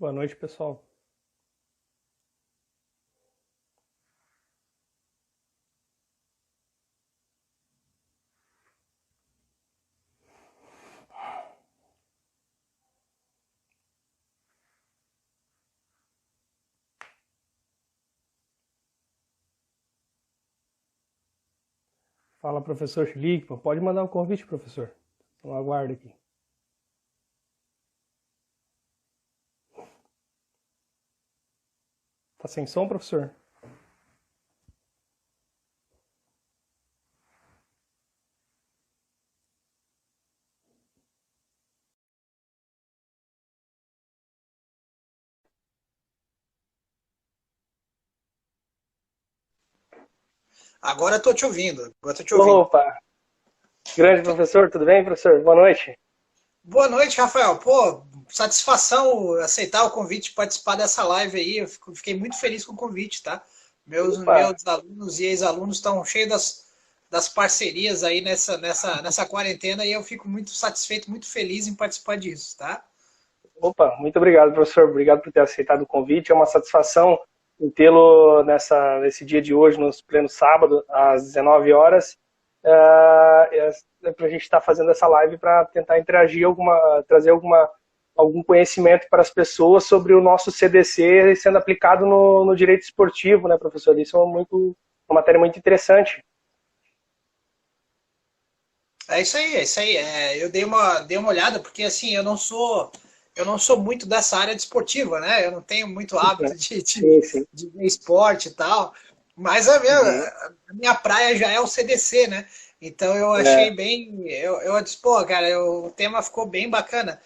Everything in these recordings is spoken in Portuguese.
Boa noite, pessoal. Fala, professor Schlick. Pode mandar um convite, professor. Então aguardo aqui. Tá sem som, professor? Agora estou te ouvindo. Agora estou te ouvindo. Opa! Grande professor, tudo bem, professor? Boa noite. Boa noite, Rafael. Pô, satisfação aceitar o convite de participar dessa live aí. Fiquei muito feliz com o convite, tá? Opa! Meus alunos e ex-alunos estão cheios das parcerias aí nessa quarentena e eu fico muito satisfeito, muito feliz em participar disso, tá? Opa! Muito obrigado, professor. Obrigado por ter aceitado o convite. É uma satisfação em tê-lo nesse dia de hoje, no pleno sábado, às 19 horas. Para a gente estar fazendo essa live para tentar interagir, trazer algum conhecimento para as pessoas sobre o nosso CDC sendo aplicado no direito esportivo, né, professor? Isso é uma matéria muito interessante. É isso aí, é isso aí. Eu dei uma olhada, porque assim, eu não sou muito dessa área desportiva, né? Eu não tenho muito hábito Sim, sim. de ver esporte e tal, mas Uhum. a minha praia já é o CDC, né? Então eu achei É. bem. Eu disse, pô, cara, o tema ficou bem bacana.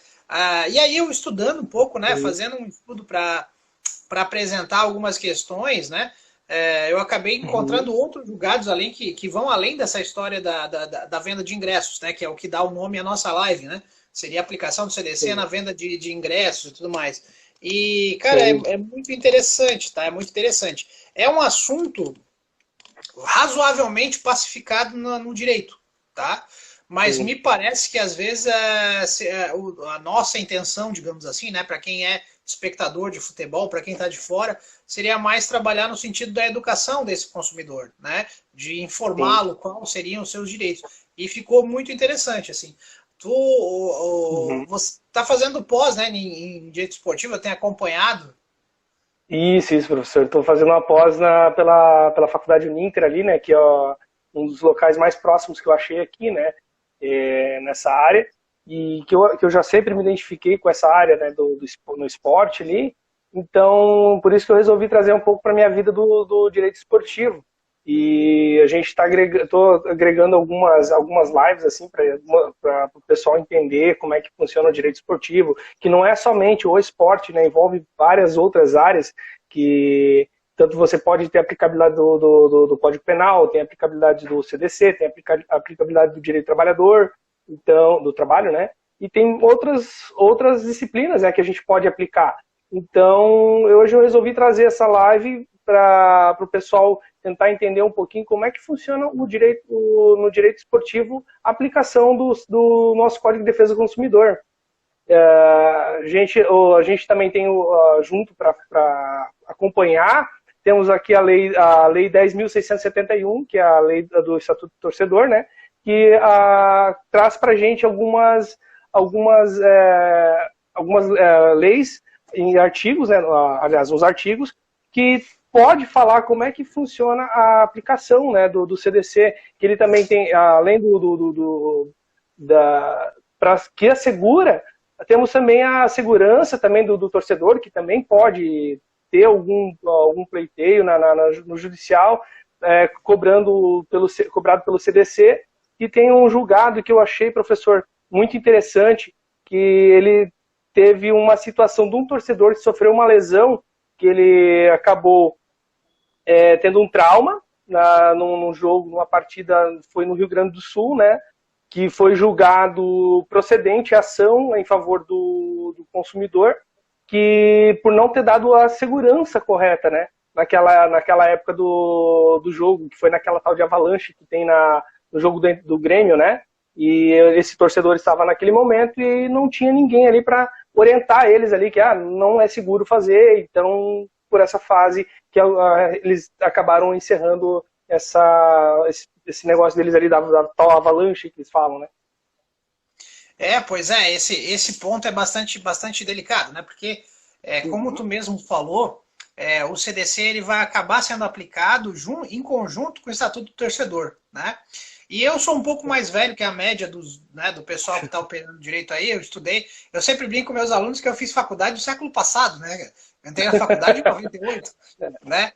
E aí eu estudando um pouco, né? Uhum. Fazendo um estudo para apresentar algumas questões, né? Eu acabei Uhum. encontrando outros julgados além que vão além dessa história da venda de ingressos, né? Que é o que dá o nome à nossa live, né? Seria a aplicação do CDC na Sim, venda de ingressos e tudo mais. E, cara, sim, é muito interessante, tá? É muito interessante. É um assunto razoavelmente pacificado no direito, tá? Mas sim, me parece que às vezes a nossa intenção, digamos assim, né, para quem é espectador de futebol, para quem está de fora, seria mais trabalhar no sentido da educação desse consumidor, né, de sim. informá-lo quais seriam os seus direitos. E ficou muito interessante, assim. Uhum. Você está fazendo pós, né, em direito esportivo, eu tenho acompanhado. Isso, professor. Estou fazendo uma pós pela Faculdade Uninter ali, né, que é um dos locais mais próximos que eu achei aqui, né, nessa área, e que eu já sempre me identifiquei com essa área, né, no esporte ali. Então, por isso que eu resolvi trazer um pouco para minha vida do direito esportivo. E a gente está agregando algumas lives assim para o pessoal entender como é que funciona o direito esportivo, que não é somente o esporte, né, envolve várias outras áreas que tanto você pode ter aplicabilidade do Código Penal, tem aplicabilidade do CDC, tem aplicabilidade do direito do trabalhador, então, do trabalho, né? E tem outras disciplinas, né, que a gente pode aplicar. Então, hoje eu resolvi trazer essa live para o pessoal tentar entender um pouquinho como é que funciona no direito esportivo a aplicação do nosso Código de Defesa do Consumidor. A gente também tem junto para acompanhar, temos aqui a lei 10.671, que é a lei do Estatuto do Torcedor, né, que traz para a gente algumas, leis em artigos, né, aliás, uns artigos, que pode falar como é que funciona a aplicação, né, do CDC, que ele também tem, além que assegura, temos também a segurança também do torcedor, que também pode ter algum pleiteio no judicial, cobrado pelo CDC. E tem um julgado que eu achei, professor, muito interessante, que ele teve uma situação de um torcedor que sofreu uma lesão, que ele acabou tendo um trauma num jogo, numa partida, foi no Rio Grande do Sul, né? Que foi julgado procedente a ação em favor do consumidor, que por não ter dado a segurança correta, né? Naquela época do jogo, que foi naquela tal de avalanche que tem no jogo do Grêmio, né? E esse torcedor estava naquele momento e não tinha ninguém ali para orientar eles ali que não é seguro fazer, então por essa fase que eles acabaram encerrando esse negócio deles ali da tal avalanche que eles falam, né? Pois é, esse ponto é bastante delicado, né? Porque, como tu mesmo falou, o CDC ele vai acabar sendo aplicado em conjunto com o Estatuto do Torcedor, né? E eu sou um pouco mais velho que a média do pessoal que está operando direito aí, eu estudei, eu sempre brinco com meus alunos que eu fiz faculdade do século passado, né? Eu entrei na faculdade em 98, né?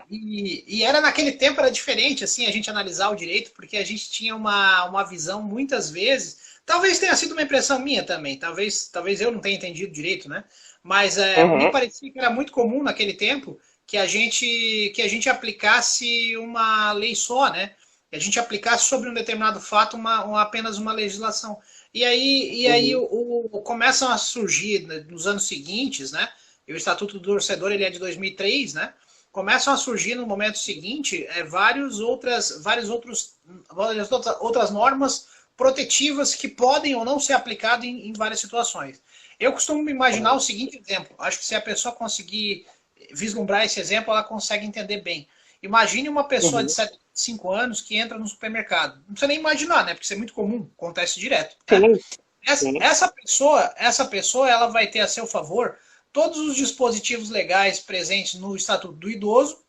E era naquele tempo, era diferente, assim, a gente analisar o direito, porque a gente tinha uma visão, muitas vezes, talvez tenha sido uma impressão minha também, talvez eu não tenha entendido direito, né? Mas me parecia que era muito comum naquele tempo que a gente aplicasse uma lei só, né? Que a gente aplicasse sobre um determinado fato apenas uma legislação. E aí começam a surgir, né, nos anos seguintes, né? E o Estatuto do Torcedor ele é de 2003, né? Começam a surgir no momento seguinte várias outras normas protetivas que podem ou não ser aplicadas em várias situações. Eu costumo imaginar o seguinte exemplo. Acho que se a pessoa conseguir vislumbrar esse exemplo, ela consegue entender bem. Imagine uma pessoa de 75 anos que entra no supermercado. Não precisa nem imaginar, né? Porque isso é muito comum, acontece direto. Né? Essa pessoa ela vai ter a seu favor todos os dispositivos legais presentes no Estatuto do Idoso,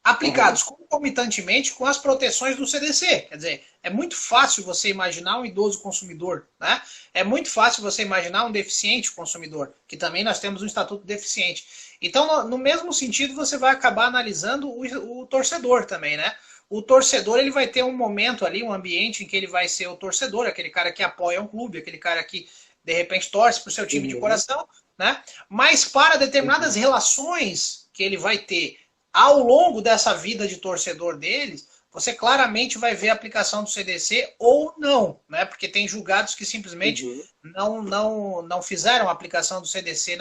aplicados concomitantemente com as proteções do CDC. Quer dizer, é muito fácil você imaginar um idoso consumidor, né? É muito fácil você imaginar um deficiente consumidor, que também nós temos um estatuto deficiente. Então, no mesmo sentido, você vai acabar analisando o torcedor também, né? O torcedor ele vai ter um momento ali, um ambiente em que ele vai ser o torcedor, aquele cara que apoia um clube, aquele cara que, de repente, torce para o seu time de coração, né? Mas para determinadas relações que ele vai ter ao longo dessa vida de torcedor deles, você claramente vai ver a aplicação do CDC ou não, né? Porque tem julgados que simplesmente não fizeram a aplicação do CDC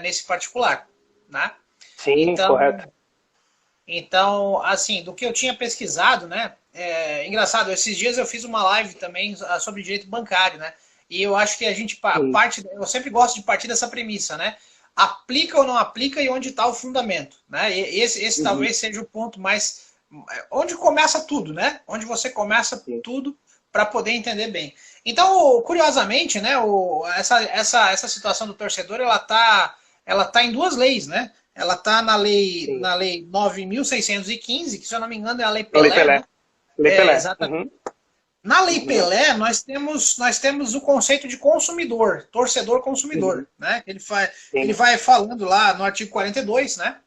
nesse particular, né? Sim, então, correto. Então, assim, do que eu tinha pesquisado, né? Engraçado, esses dias eu fiz uma live também sobre direito bancário, né? E eu acho que a gente eu sempre gosto de partir dessa premissa, né? Aplica ou não aplica e onde está o fundamento, né? Esse talvez seja o ponto mais onde começa tudo, né? Onde você começa tudo para poder entender bem. Então, curiosamente, né? Essa situação do torcedor, ela tá em duas leis, né? Ela tá na lei 9.615, que se eu não me engano é a Lei Pelé. Lei Pelé. Exatamente. Na Lei Pelé, nós temos o conceito de consumidor, torcedor-consumidor, né? Ele vai falando lá no artigo 42, né?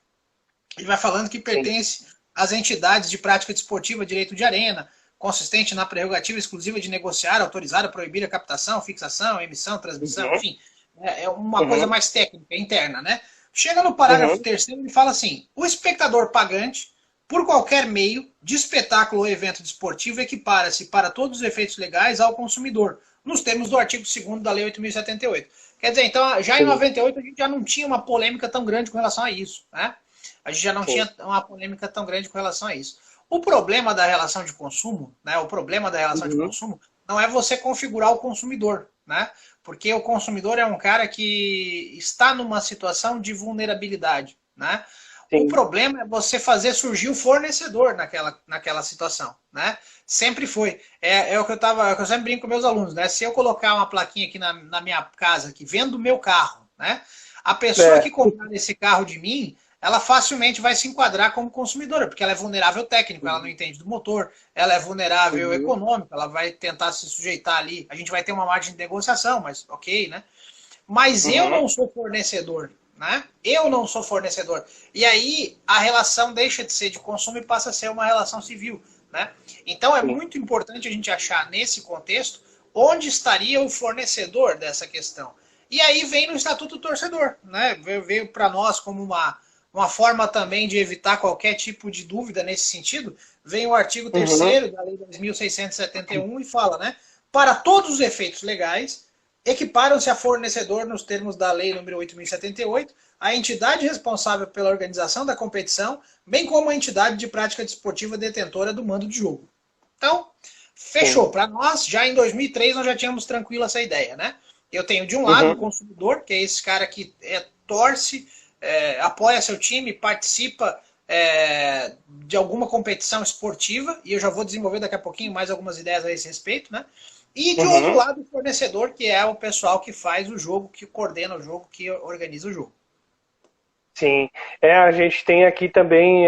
Ele vai falando que pertence às entidades de prática desportiva, direito de arena, consistente na prerrogativa exclusiva de negociar, autorizar, proibir a captação, fixação, emissão, transmissão, enfim. É uma coisa mais técnica, interna, né? Chega no parágrafo 3º, ele fala assim: o espectador pagante, por qualquer meio de espetáculo ou evento desportivo, equipara-se para todos os efeitos legais ao consumidor, nos termos do artigo 2º da Lei 8.078. Quer dizer, então, já em 98 a gente já não tinha uma polêmica tão grande com relação a isso, né? A gente já não tinha uma polêmica tão grande com relação a isso. O problema da relação de consumo, né? O problema da relação de consumo não é você configurar o consumidor, né? Porque o consumidor é um cara que está numa situação de vulnerabilidade, né? O problema é você fazer surgir o fornecedor naquela situação, né? Sempre foi. É o que eu sempre brinco com meus alunos, né? Se eu colocar uma plaquinha aqui na minha casa, aqui, vendo o meu carro, né? A pessoa que comprar esse carro de mim, ela facilmente vai se enquadrar como consumidora, porque ela é vulnerável técnico, ela não entende do motor, ela é vulnerável econômico, ela vai tentar se sujeitar ali, a gente vai ter uma margem de negociação, mas ok, né? Mas eu não sou fornecedor, né? Eu não sou fornecedor. E aí a relação deixa de ser de consumo e passa a ser uma relação civil, né? Então é muito importante a gente achar nesse contexto onde estaria o fornecedor dessa questão. E aí vem no Estatuto do Torcedor, né? Veio para nós como uma forma também de evitar qualquer tipo de dúvida nesse sentido. Vem o artigo 3º da Lei 2.671 e fala, né? Para todos os efeitos legais, equiparam-se a fornecedor nos termos da Lei nº 8.078, a entidade responsável pela organização da competição, bem como a entidade de prática desportiva detentora do mando de jogo. Então, fechou. Para nós, já em 2003, nós já tínhamos tranquilo essa ideia, né? Eu tenho de um lado o consumidor, que é esse cara que torce, apoia seu time, participa de alguma competição esportiva, e eu já vou desenvolver daqui a pouquinho mais algumas ideias a esse respeito, né? E de outro lado o fornecedor, que é o pessoal que faz o jogo, que coordena o jogo, que organiza o jogo. Sim, a gente tem aqui também,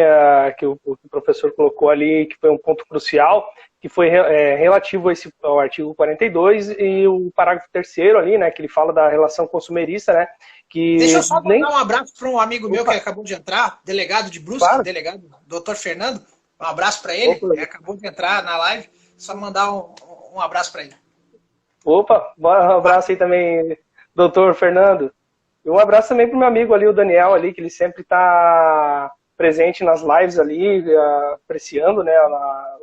que o professor colocou ali, que foi um ponto crucial, que foi relativo ao artigo 42 e o parágrafo 3º ali, né, que ele fala da relação consumerista, né, que... Deixa eu só mandar um abraço para um amigo meu que acabou de entrar, delegado de Brusque, claro. delegado, Dr. Fernando, um abraço para ele, acabou de entrar na live, só mandar um abraço para ele. Opa, um abraço aí também, Dr. Fernando. E um abraço também pro meu amigo ali, o Daniel ali, que ele sempre está presente nas lives ali, apreciando, né,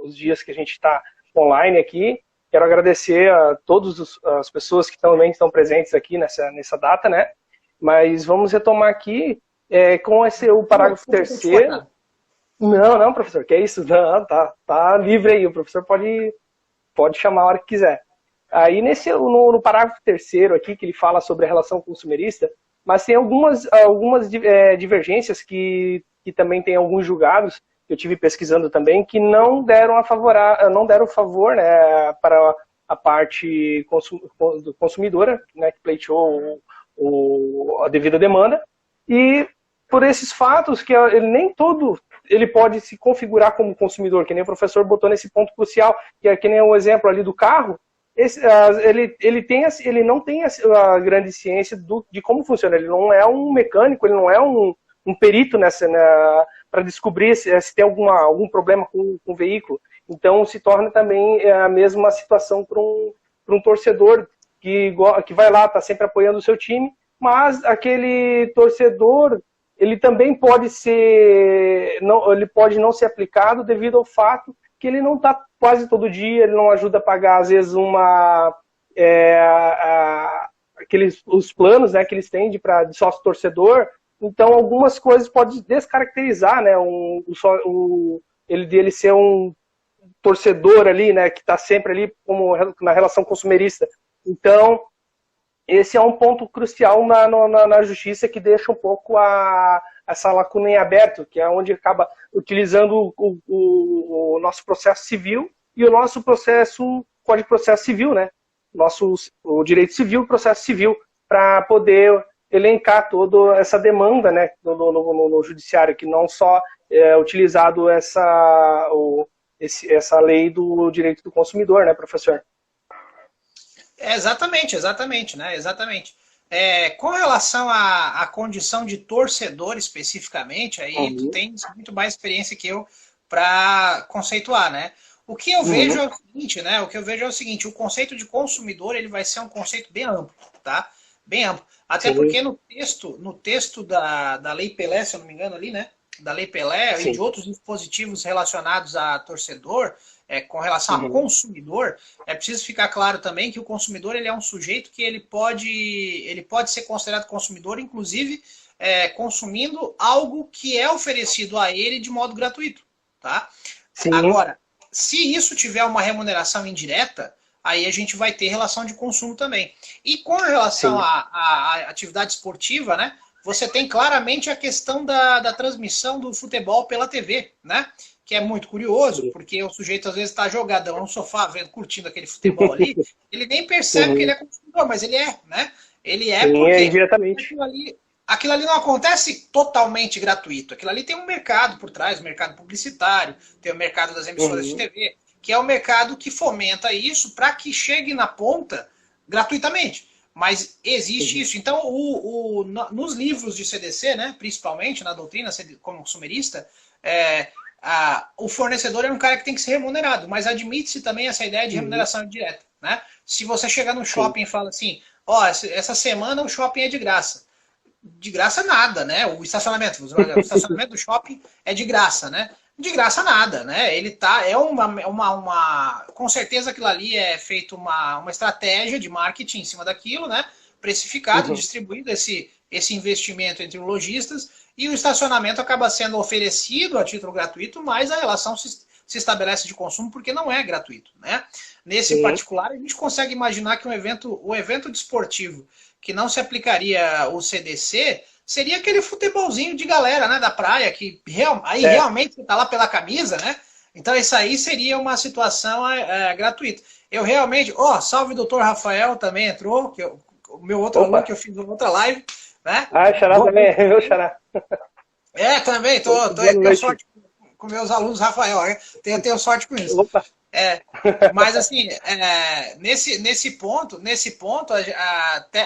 os dias que a gente está online aqui. Quero agradecer a todas as pessoas que também estão presentes aqui nessa data, né? Mas vamos retomar aqui com o parágrafo 3º. Não, professor, que é isso? Não, tá livre aí, o professor pode chamar a hora que quiser. Aí no parágrafo 3º aqui, que ele fala sobre a relação consumerista, mas tem algumas divergências que também tem alguns julgados, que eu tive pesquisando também, que não deram favor, né, para a parte consumidora, né, que pleiteou a devida demanda, e por esses fatos que nem todo ele pode se configurar como consumidor, que nem o professor botou nesse ponto crucial, que nem o exemplo ali do carro. Ele não tem a grande ciência de como funciona. Ele não é um mecânico, ele não é um perito para descobrir se tem algum problema com o veículo. Então se torna também a mesma situação para um torcedor que vai lá, está sempre apoiando o seu time, mas aquele torcedor ele também pode não ser aplicado devido ao fato que ele não está quase todo dia, ele não ajuda a pagar, às vezes, os planos, né, que eles têm de sócio-torcedor. Então, algumas coisas podem descaracterizar, né, ele ser um torcedor ali, né, que está sempre ali como na relação consumerista. Então, esse é um ponto crucial na justiça, que deixa um pouco essa lacuna em aberto, que é onde acaba utilizando o nosso processo civil e o nosso Código de Processo Civil, né? O direito civil e o processo civil, para poder elencar toda essa demanda, né, no judiciário, que não só é utilizado essa lei do direito do consumidor, né, professor? Exatamente, né? Exatamente. Com relação à condição de torcedor especificamente, aí tu tens muito mais experiência que eu para conceituar, né? O que eu vejo é o seguinte, né? O conceito de consumidor ele vai ser um conceito bem amplo, tá? Bem amplo. Até porque no texto da Lei Pelé, se eu não me engano ali, né? Da Lei Pelé e de outros dispositivos relacionados a torcedor, com relação a consumidor, é preciso ficar claro também que o consumidor ele é um sujeito que ele pode ser considerado consumidor, inclusive consumindo algo que é oferecido a ele de modo gratuito, tá? Sim. Agora, se isso tiver uma remuneração indireta, aí a gente vai ter relação de consumo também. E com relação à atividade esportiva, né? Você tem claramente a questão da transmissão do futebol pela TV, né? Que é muito curioso, porque o sujeito às vezes está jogadão no sofá, curtindo aquele futebol ali, ele nem percebe que ele é consumidor, mas ele é, né? Ele é porque indiretamente. Aquilo ali não acontece totalmente gratuito. Aquilo ali tem um mercado por trás, um mercado publicitário, tem o mercado das emissoras de TV, que é o mercado que fomenta isso para que chegue na ponta gratuitamente. Mas existe isso. Então, nos livros de CDC, né, principalmente na doutrina como consumerista, o fornecedor é um cara que tem que ser remunerado, mas admite-se também essa ideia de remuneração indireta, né? Se você chegar no shopping e fala assim, essa semana o shopping é de graça. De graça nada, né? O estacionamento do shopping é de graça, né? De graça nada, né? Ele com certeza aquilo ali é feito uma estratégia de marketing em cima daquilo, né? Precificado, distribuído esse investimento entre lojistas, e o estacionamento acaba sendo oferecido a título gratuito, mas a relação se estabelece de consumo, porque não é gratuito, né? Nesse particular, a gente consegue imaginar que o evento desportivo que não se aplicaria o CDC seria aquele futebolzinho de galera, né, da praia, que realmente você tá lá pela camisa, né? Então isso aí seria uma situação gratuita. Eu realmente, salve o doutor Rafael, também entrou, o meu outro aluno que eu fiz outra live, né? Xará também, é meu xará. Também, tenho sorte com meus alunos, Rafael, tenho sorte com isso. Opa. Mas assim, nesse ponto,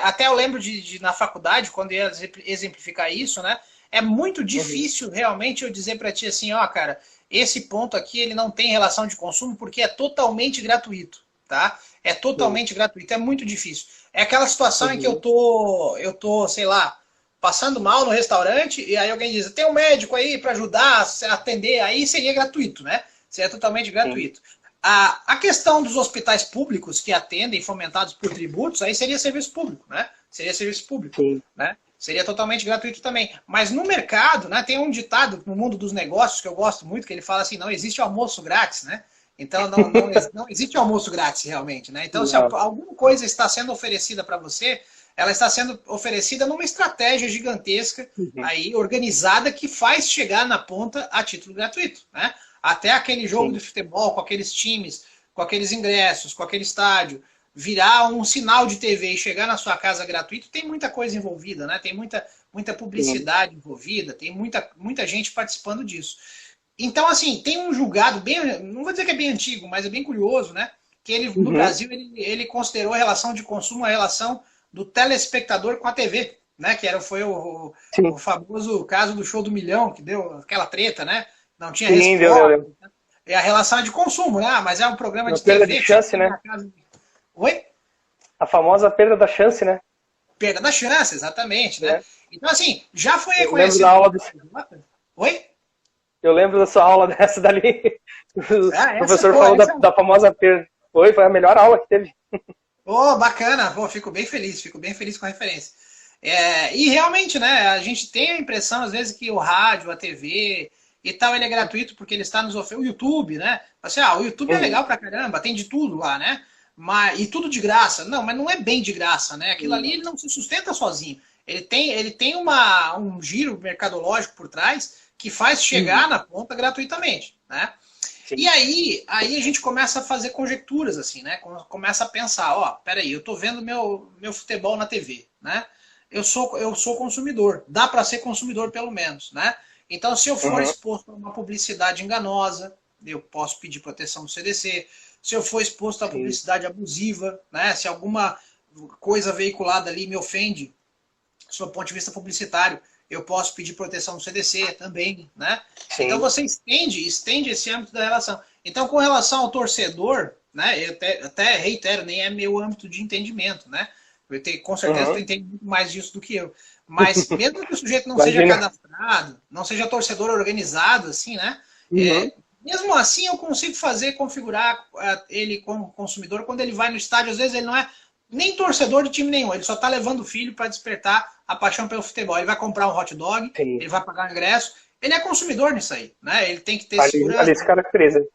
até eu lembro de na faculdade, quando ia exemplificar isso, né? É muito difícil realmente eu dizer para ti assim, cara, esse ponto aqui ele não tem relação de consumo porque é totalmente gratuito, tá? É totalmente gratuito, é muito difícil. É aquela situação em que eu tô, sei lá, passando mal no restaurante e aí alguém diz, tem um médico aí para ajudar a atender, aí seria gratuito, né? Seria totalmente gratuito. A questão dos hospitais públicos que atendem, fomentados por tributos, aí seria serviço público, né? Seria serviço público, né? Seria totalmente gratuito também. Mas no mercado, né, tem um ditado no mundo dos negócios que eu gosto muito, que ele fala assim, não existe almoço grátis, né? Então não existe almoço grátis realmente, né? Então se alguma coisa está sendo oferecida para você, ela está sendo oferecida numa estratégia gigantesca, aí organizada, que faz chegar na ponta a título gratuito, né? Até aquele jogo de futebol, com aqueles times, com aqueles ingressos, com aquele estádio, virar um sinal de TV e chegar na sua casa gratuito, tem muita coisa envolvida, né? Tem muita publicidade envolvida, tem muita gente participando disso. Então, assim, tem um julgado bem, não vou dizer que é bem antigo, mas é bem curioso, né? Que ele, no Brasil, ele considerou a relação de consumo, a relação do telespectador com a TV, né? Que foi o famoso caso do Show do Milhão, que deu aquela treta, né? Não tinha resposta. É a relação de consumo, né? Mas é um programa de perda TV. De chance, né? Oi? A famosa perda da chance, né? Perda da chance, exatamente, né? Então, assim, já foi reconhecido. Eu lembro da aula Oi? Eu lembro da sua aula dessa dali. O professor falou da famosa perda. Foi a melhor aula que teve. Bacana. Fico bem feliz com a referência. E realmente, né, a gente tem a impressão, às vezes, que o rádio, a TV e tal, ele é gratuito porque ele está nos oferecendo. O YouTube, né? Assim, o YouTube é legal pra caramba, tem de tudo lá, né? E tudo de graça. Não, mas não é bem de graça, né? Aquilo ali ele não se sustenta sozinho. Ele tem um giro mercadológico por trás que faz chegar na ponta gratuitamente, né? Sim. E aí a gente começa a fazer conjecturas, assim, né? Começa a pensar, peraí, eu tô vendo meu futebol na TV, né? Eu sou consumidor, dá para ser consumidor pelo menos, né? Então, se eu for exposto a uma publicidade enganosa, eu posso pedir proteção do CDC. Se eu for exposto a publicidade abusiva, né? Se alguma coisa veiculada ali me ofende, do ponto de vista publicitário, eu posso pedir proteção do CDC também, né? Sim. Então você estende esse âmbito da relação. Então, com relação ao torcedor, né? Eu até reitero, nem é meu âmbito de entendimento, né? Com certeza tu entende muito mais disso do que eu. Mas mesmo que o sujeito não seja cadastrado, não seja torcedor organizado, assim, né? Mesmo assim eu consigo configurar ele como consumidor quando ele vai no estádio. Às vezes ele não é nem torcedor de time nenhum, ele só está levando o filho para despertar a paixão pelo futebol. Ele vai comprar um hot dog, ele vai pagar um ingresso, ele é consumidor nisso aí, né? Ele tem que ter segurança. Ali se caracteriza.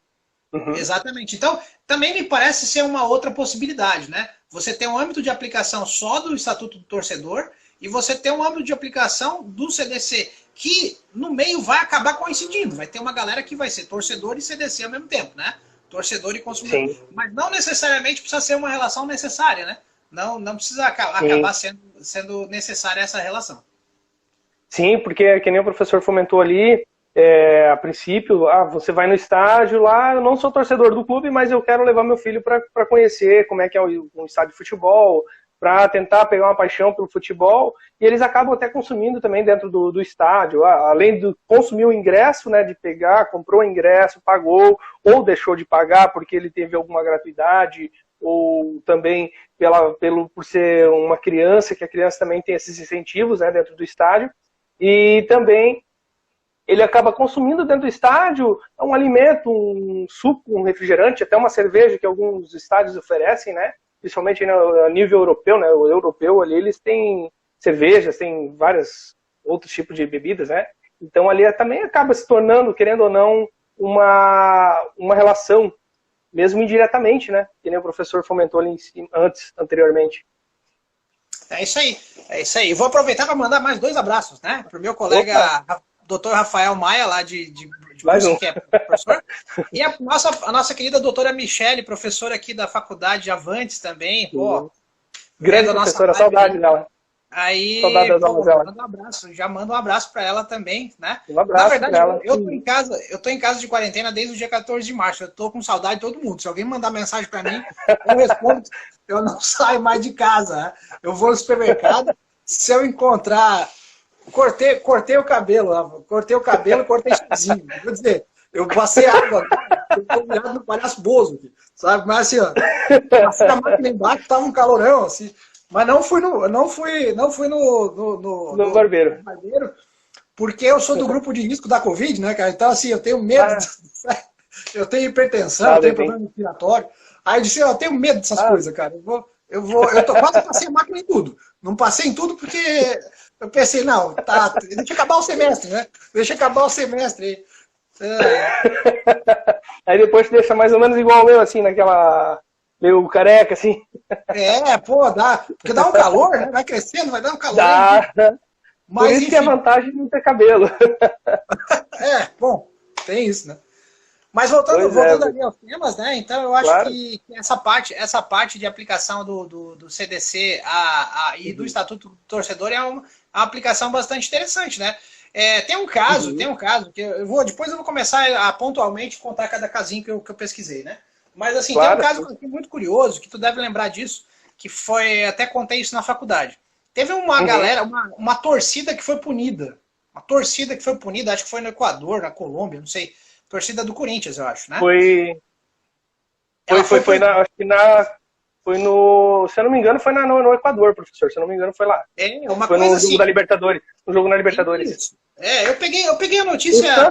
Exatamente. Então, também me parece ser uma outra possibilidade, né? Você tem um âmbito de aplicação só do Estatuto do Torcedor e você tem um âmbito de aplicação do CDC, que no meio vai acabar coincidindo. Vai ter uma galera que vai ser torcedor e CDC ao mesmo tempo, né? Torcedor e consumidor. Sim. Mas não necessariamente precisa ser uma relação necessária, né? Não precisa acabar sendo necessária essa relação. Sim, porque que nem o professor fomentou ali, a princípio, você vai no estádio lá, eu não sou torcedor do clube, mas eu quero levar meu filho para conhecer como é que é um estádio de futebol, para tentar pegar uma paixão pelo futebol, e eles acabam até consumindo também dentro do estádio, além de consumir o ingresso, né, de comprou o ingresso, pagou, ou deixou de pagar porque ele teve alguma gratuidade, ou também por ser uma criança, que a criança também tem esses incentivos, né, dentro do estádio, e também ele acaba consumindo dentro do estádio um alimento, um suco, um refrigerante, até uma cerveja que alguns estádios oferecem, né? Principalmente a nível europeu, né? O europeu ali, eles têm cervejas, tem vários outros tipos de bebidas, né? Então ali também acaba se tornando, querendo ou não, uma relação, mesmo indiretamente, né? Que nem o professor fomentou ali em cima, anteriormente. É isso aí, é isso aí. Eu vou aproveitar para mandar mais 2 abraços, né? Para o meu colega Dr. Rafael Maia, lá de que é professor, e a nossa querida doutora Michele, professora aqui da faculdade Avantes também. Pô, grande professora, saudade dela. Aí, saudade das aulas dela. Manda um abraço, já manda um abraço para ela também, né? Um abraço. Na verdade, ela. Eu tô em casa de quarentena desde o dia 14 de março. Eu tô com saudade de todo mundo. Se alguém mandar mensagem para mim, eu respondo. Eu não saio mais de casa. Né? Eu vou no supermercado. Se eu encontrar. Cortei o cabelo, cortei sozinho. Quer dizer, eu passei água, eu tô virado no palhaço Bozo, sabe? Mas assim, ó, passei a máquina embaixo, tava um calorão, assim. Mas não fui no barbeiro, porque eu sou do grupo de risco da Covid, né, cara? Então, assim, eu tenho medo, eu tenho hipertensão, eu tenho problema respiratório. Aí eu disse, eu tenho medo dessas coisas, cara. Eu quase passei a máquina em tudo. Não passei em tudo porque eu pensei, não, deixa acabar o semestre, né? Deixa acabar o semestre. Aí depois deixa mais ou menos igual o meu, assim, naquela... meio careca, assim. Pô, dá. Porque dá um calor, né? Vai crescendo, vai dar um calor. Dá. Mas, por isso enfim, que é a vantagem de não ter cabelo. Bom, tem isso, né? Mas voltando ali aos temas, né? Então eu acho que essa parte de aplicação do CDC e do Estatuto do Torcedor é uma aplicação bastante interessante, né? Tem um caso que depois eu vou começar a pontualmente contar cada casinho que eu pesquisei, né? Mas assim, tem um caso muito curioso, que tu deve lembrar disso, que foi, até contei isso na faculdade. Teve uma galera, uma torcida que foi punida. Uma torcida que foi punida, acho que foi no Equador, na Colômbia, não sei. Torcida do Corinthians, eu acho, né? Foi no... Se eu não me engano, foi no Equador, professor. Se eu não me engano, foi lá. Foi no jogo da Libertadores. No jogo na Libertadores. Isso. Eu peguei a notícia...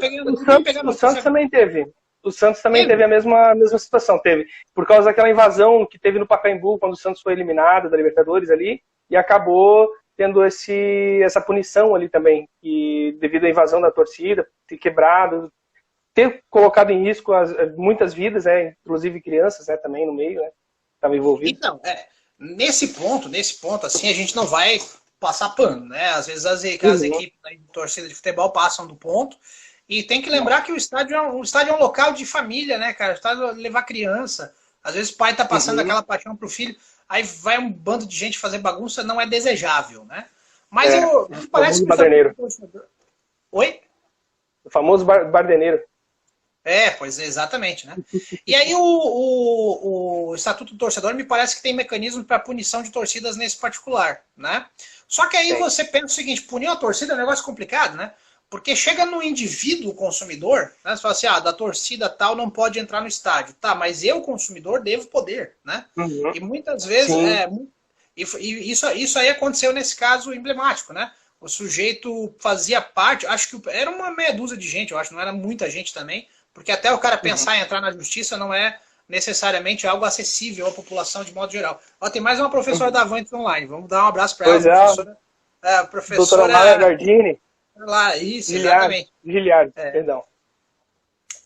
O Santos também teve. O Santos também teve a mesma situação. Teve. Por causa daquela invasão que teve no Pacaembu, quando o Santos foi eliminado da Libertadores ali, e acabou tendo essa punição ali também, e devido à invasão da torcida, ter quebrado, ter colocado em risco muitas vidas, inclusive crianças também no meio, estavam envolvidos. Então, nesse ponto, assim, a gente não vai passar pano, né? Às vezes as equipes de torcida de futebol passam do ponto, e tem que lembrar que o estádio é um local de família, né, cara? O estádio é levar criança. Às vezes o pai tá passando aquela paixão pro filho, aí vai um bando de gente fazer bagunça, não é desejável, né? Mas me parece que Oi? O famoso bardeneiro. Pois é, exatamente, né? E aí o Estatuto do Torcedor me parece que tem mecanismo para punição de torcidas nesse particular, né? Só que aí você pensa o seguinte, punir uma torcida é um negócio complicado, né? Porque chega no indivíduo consumidor, né? Você fala assim, da torcida tal não pode entrar no estádio. Tá, mas eu, consumidor, devo poder, né? E muitas vezes, isso aí aconteceu nesse caso emblemático, né? O sujeito fazia parte, acho que era uma meia dúzia de gente, eu acho, não era muita gente também, porque até o cara pensar em entrar na justiça não é necessariamente algo acessível à população de modo geral. Tem mais uma professora da Avantes Online, vamos dar um abraço para ela, professora Doutora Gardini. Lá, isso, exatamente. Giliard, perdão.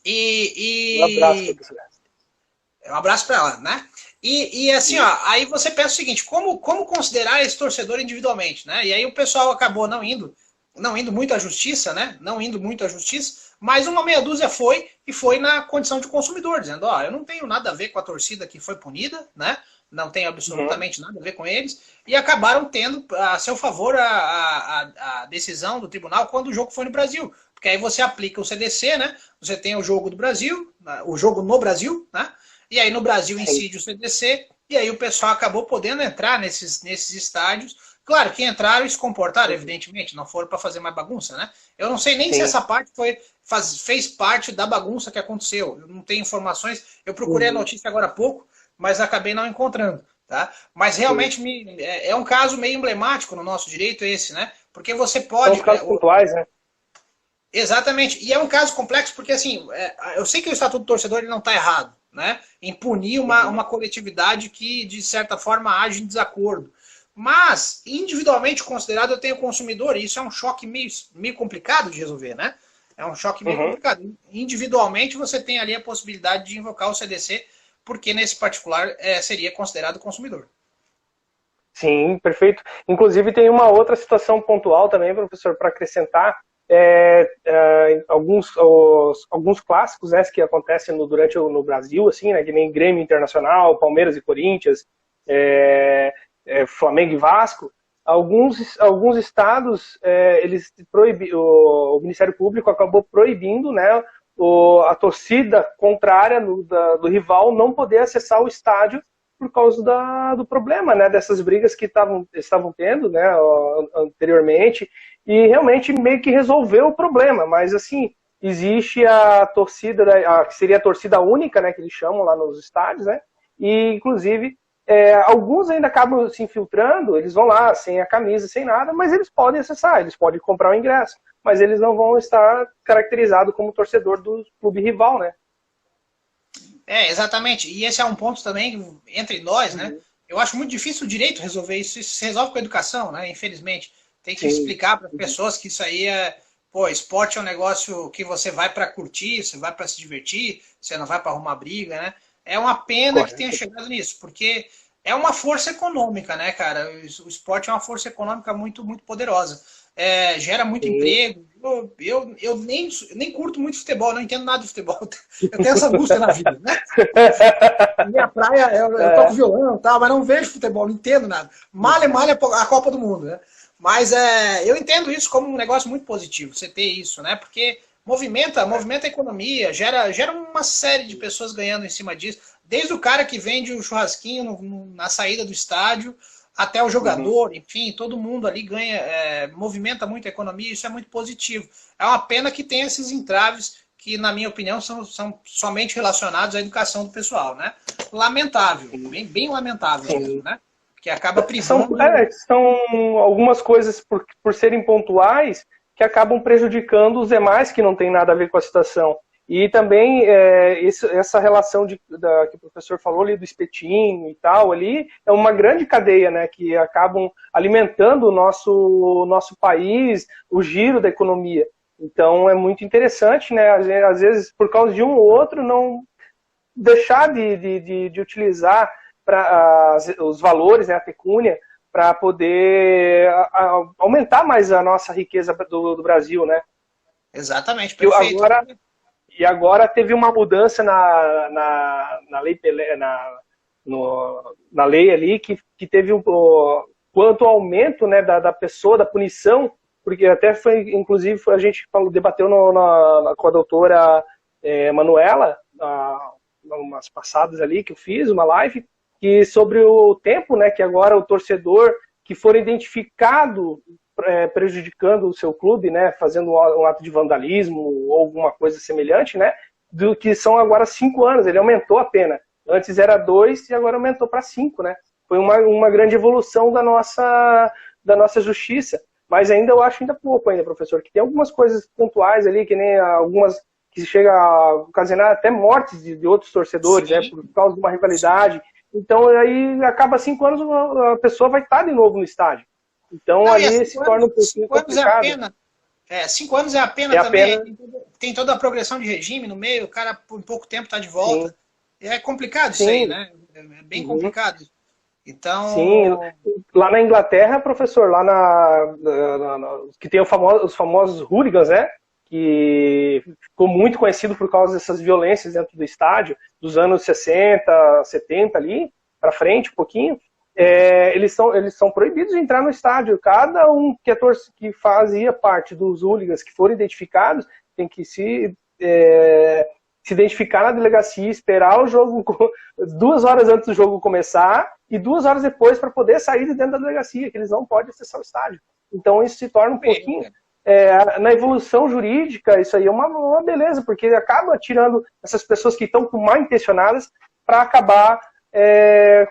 Um abraço, professora. Um abraço para ela, né? E assim, aí você pensa o seguinte, como considerar esse torcedor individualmente, né? E aí o pessoal acabou não indo muito à justiça, né? Não indo muito à justiça, mas uma meia dúzia foi na condição de consumidor, dizendo, eu não tenho nada a ver com a torcida que foi punida, né? Não tenho absolutamente nada a ver com eles, e acabaram tendo a seu favor a decisão do tribunal quando o jogo foi no Brasil. Porque aí você aplica o CDC, né? Você tem o jogo do Brasil, o jogo no Brasil, né? E aí no Brasil incide o CDC, e aí o pessoal acabou podendo entrar nesses estádios. Claro que entraram e se comportaram, evidentemente, não foram para fazer mais bagunça, né? Eu não sei nem se essa parte fez parte da bagunça que aconteceu. Eu não tenho informações, eu procurei a notícia agora há pouco, mas acabei não encontrando, tá? Mas realmente é um caso meio emblemático no nosso direito esse, né? Porque você pode... São os casos pontuais, né? Exatamente. E é um caso complexo porque, assim, eu sei que o Estatuto do Torcedor ele não está errado, né? Em punir uma coletividade que, de certa forma, age em desacordo. Mas, individualmente considerado, eu tenho consumidor, e isso é um choque meio complicado de resolver, né? É um choque meio Uhum. complicado. Individualmente, você tem ali a possibilidade de invocar o CDC, porque nesse particular seria considerado consumidor. Sim, perfeito. Inclusive tem uma outra situação pontual também, professor, para acrescentar. Alguns clássicos, né, que acontecem no Brasil, assim, né, que nem Grêmio Internacional, Palmeiras e Corinthians, Flamengo e Vasco. Alguns estados, o Ministério Público acabou proibindo, né, a torcida contrária do rival não poder acessar o estádio por causa do problema, né, dessas brigas que estavam tendo, né, anteriormente, e realmente meio que resolveu o problema, mas assim, existe a torcida, que seria a torcida única, né, que eles chamam lá nos estádios, né, e inclusive alguns ainda acabam se infiltrando, eles vão lá sem a camisa, sem nada, mas eles podem acessar, eles podem comprar o ingresso, mas eles não vão estar caracterizados como torcedor do clube rival, né. Exatamente. E esse é um ponto também entre nós, né? Eu acho muito difícil o direito resolver isso. Isso se resolve com a educação, né? Infelizmente. Tem que Sim. explicar para as pessoas que isso aí Pô, esporte é um negócio que você vai para curtir, você vai para se divertir, você não vai para arrumar briga, né? É uma pena que tenha Correto. chegado nisso, porque é uma força econômica, né, cara? O esporte é uma força econômica muito, muito poderosa. Gera muito Sim. emprego. Eu nem curto muito futebol, não entendo nada de futebol. Eu tenho essa angústia na vida, né? Minha praia, eu toco violão, tá, mas não vejo futebol, não entendo nada. Malha a Copa do Mundo, né? Mas eu entendo isso como um negócio muito positivo, você ter isso, né? Porque movimenta a economia, gera uma série de pessoas ganhando em cima disso. Desde o cara que vende o churrasquinho na saída do estádio, até o jogador, enfim, todo mundo ali ganha, movimenta muito a economia, isso é muito positivo. É uma pena que tem esses entraves que, na minha opinião, são somente relacionados à educação do pessoal, né? Lamentável, bem, bem lamentável mesmo, né? Que acaba privando... São algumas coisas, por serem pontuais, que acabam prejudicando os demais que não tem nada a ver com a situação. E também essa relação que o professor falou ali do espetinho e tal, ali, é uma grande cadeia, né, que acabam alimentando o nosso país, o giro da economia. Então é muito interessante, né, às vezes, por causa de um ou outro, não deixar de utilizar os valores, né, a pecúnia, para poder aumentar mais a nossa riqueza do Brasil, né? Exatamente, perfeito. E agora teve uma mudança na lei Pelé, na lei ali que teve quanto ao aumento, né, da pessoa, da punição, porque até foi, inclusive, a gente debateu com a doutora Manuela, umas passadas ali que eu fiz, uma live, que sobre o tempo, né, que agora o torcedor que for identificado prejudicando o seu clube, né, fazendo um ato de vandalismo ou alguma coisa semelhante, né, do que são agora 5 anos, ele aumentou a pena. Antes era 2 e agora aumentou para 5, né. Foi uma grande evolução da nossa justiça. Mas ainda eu acho ainda pouco ainda, professor, que tem algumas coisas pontuais ali, que nem algumas que chega a ocasionar até mortes de outros torcedores, né, por causa de uma rivalidade. Sim. Então, aí acaba 5 anos, a pessoa vai estar de novo no estádio. Então, não, ali se torna um pouquinho complicado. 5 anos é a pena também. Tem toda a progressão de regime no meio, o cara por pouco tempo está de volta. Sim. É complicado isso aí, né? É bem complicado. Então... Sim, lá na Inglaterra, professor, lá que tem os famosos hooligans, né? Que ficou muito conhecido por causa dessas violências dentro do estádio, dos anos 60, 70 ali, para frente um pouquinho, eles são proibidos de entrar no estádio. Cada um que fazia parte dos hooligans que foram identificados tem que se identificar na delegacia, esperar o jogo 2 horas antes do jogo começar e 2 horas depois para poder sair de dentro da delegacia, que eles não podem acessar o estádio. Então isso se torna um pouquinho... na evolução jurídica, isso aí é uma beleza, porque acaba tirando essas pessoas que estão mal intencionadas para acabar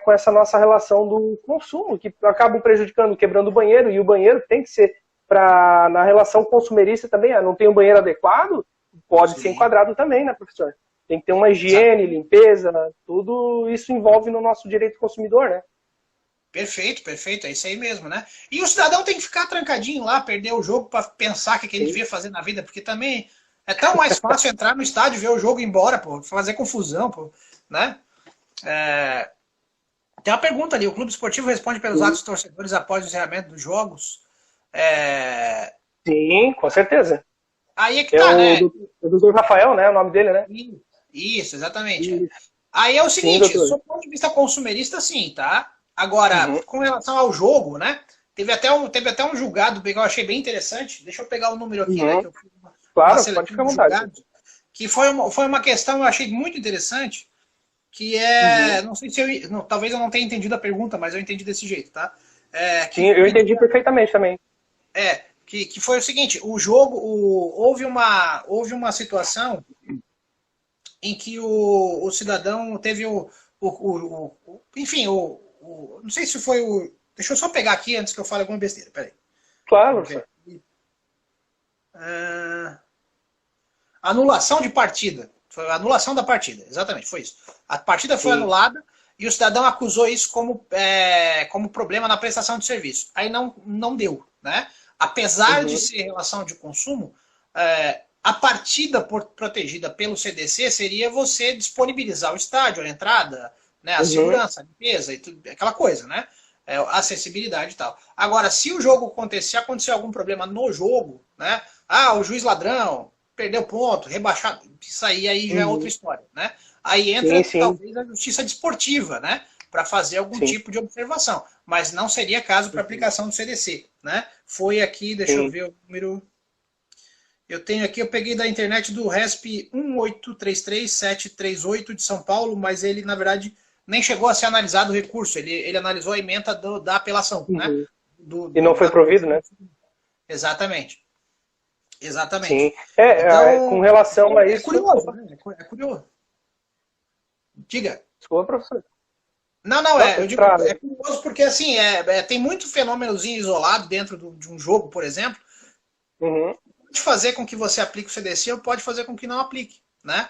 com essa nossa relação do consumo, que acabam prejudicando, quebrando o banheiro, e o banheiro tem que ser, na relação consumerista também, não tem um banheiro adequado, pode ser enquadrado também, né, professor? Tem que ter uma higiene, limpeza, tudo isso envolve no nosso direito consumidor, né? Perfeito, perfeito, é isso aí mesmo, né? E o cidadão tem que ficar trancadinho lá, perder o jogo para pensar o que ele devia fazer na vida, porque também É tão mais fácil entrar no estádio, ver o jogo e ir embora, pô, fazer confusão, pô, né? Tem uma pergunta ali, o clube esportivo responde pelos atos dos torcedores após o encerramento dos jogos? Sim, com certeza. Aí é que É tá, né? o doutor Rafael, né? O nome dele, né? Isso, exatamente. Isso. Aí é o Sim, seguinte, doutor. sob o ponto de vista consumerista, sim, tá? Agora, Uhum. com relação ao jogo, né? Teve até um julgado que eu achei bem interessante. Deixa eu pegar o número aqui, né? Uhum. Que eu fiz uma Claro, pode seleção ficar à de vontade. julgados. Que foi uma questão que eu achei muito interessante, que Uhum. não sei se talvez eu não tenha entendido a pergunta, mas eu entendi desse jeito, tá? Sim, eu entendi perfeitamente também. Que foi o seguinte, o jogo, houve uma situação em que o cidadão teve enfim, não sei se foi deixa eu só pegar aqui antes que eu fale alguma besteira, peraí. Claro, Vamos ver. professor. Anulação de partida. Foi a anulação da partida, exatamente, foi isso. A partida foi Sim. anulada e o cidadão acusou isso como problema na prestação de serviço. Aí não deu, né? Apesar de Uhum. ser relação de consumo, a partida protegida pelo CDC seria você disponibilizar o estádio, a entrada, né, a Uhum. segurança, a limpeza, e tudo, aquela coisa, né? Acessibilidade e tal. Agora, se o jogo acontecer algum problema no jogo, né? O juiz ladrão, perdeu ponto, rebaixado, isso aí já é outra Uhum. história, né? Aí Sim, entra sim, talvez a justiça desportiva, né? Para fazer algum sim. tipo de observação, mas não seria caso para Uhum. aplicação do CDC, né? Foi aqui, deixa eu Sim. ver o número. Eu tenho aqui, eu peguei da internet do RESP 1833738 de São Paulo, mas ele, na verdade, nem chegou a ser analisado o recurso. Ele analisou a ementa da apelação, né? Uhum. E não foi provido, né? Exatamente. Sim. Exatamente. Com Então, relação a é isso. curioso, Opa, né? É curioso. Diga. desculpa, professor. Não, Não, eu pode digo, entrar. é curioso porque assim, tem muito fenômenozinho isolado dentro de um jogo, por exemplo, Uhum. pode fazer com que você aplique o CDC ou pode fazer com que não aplique, né?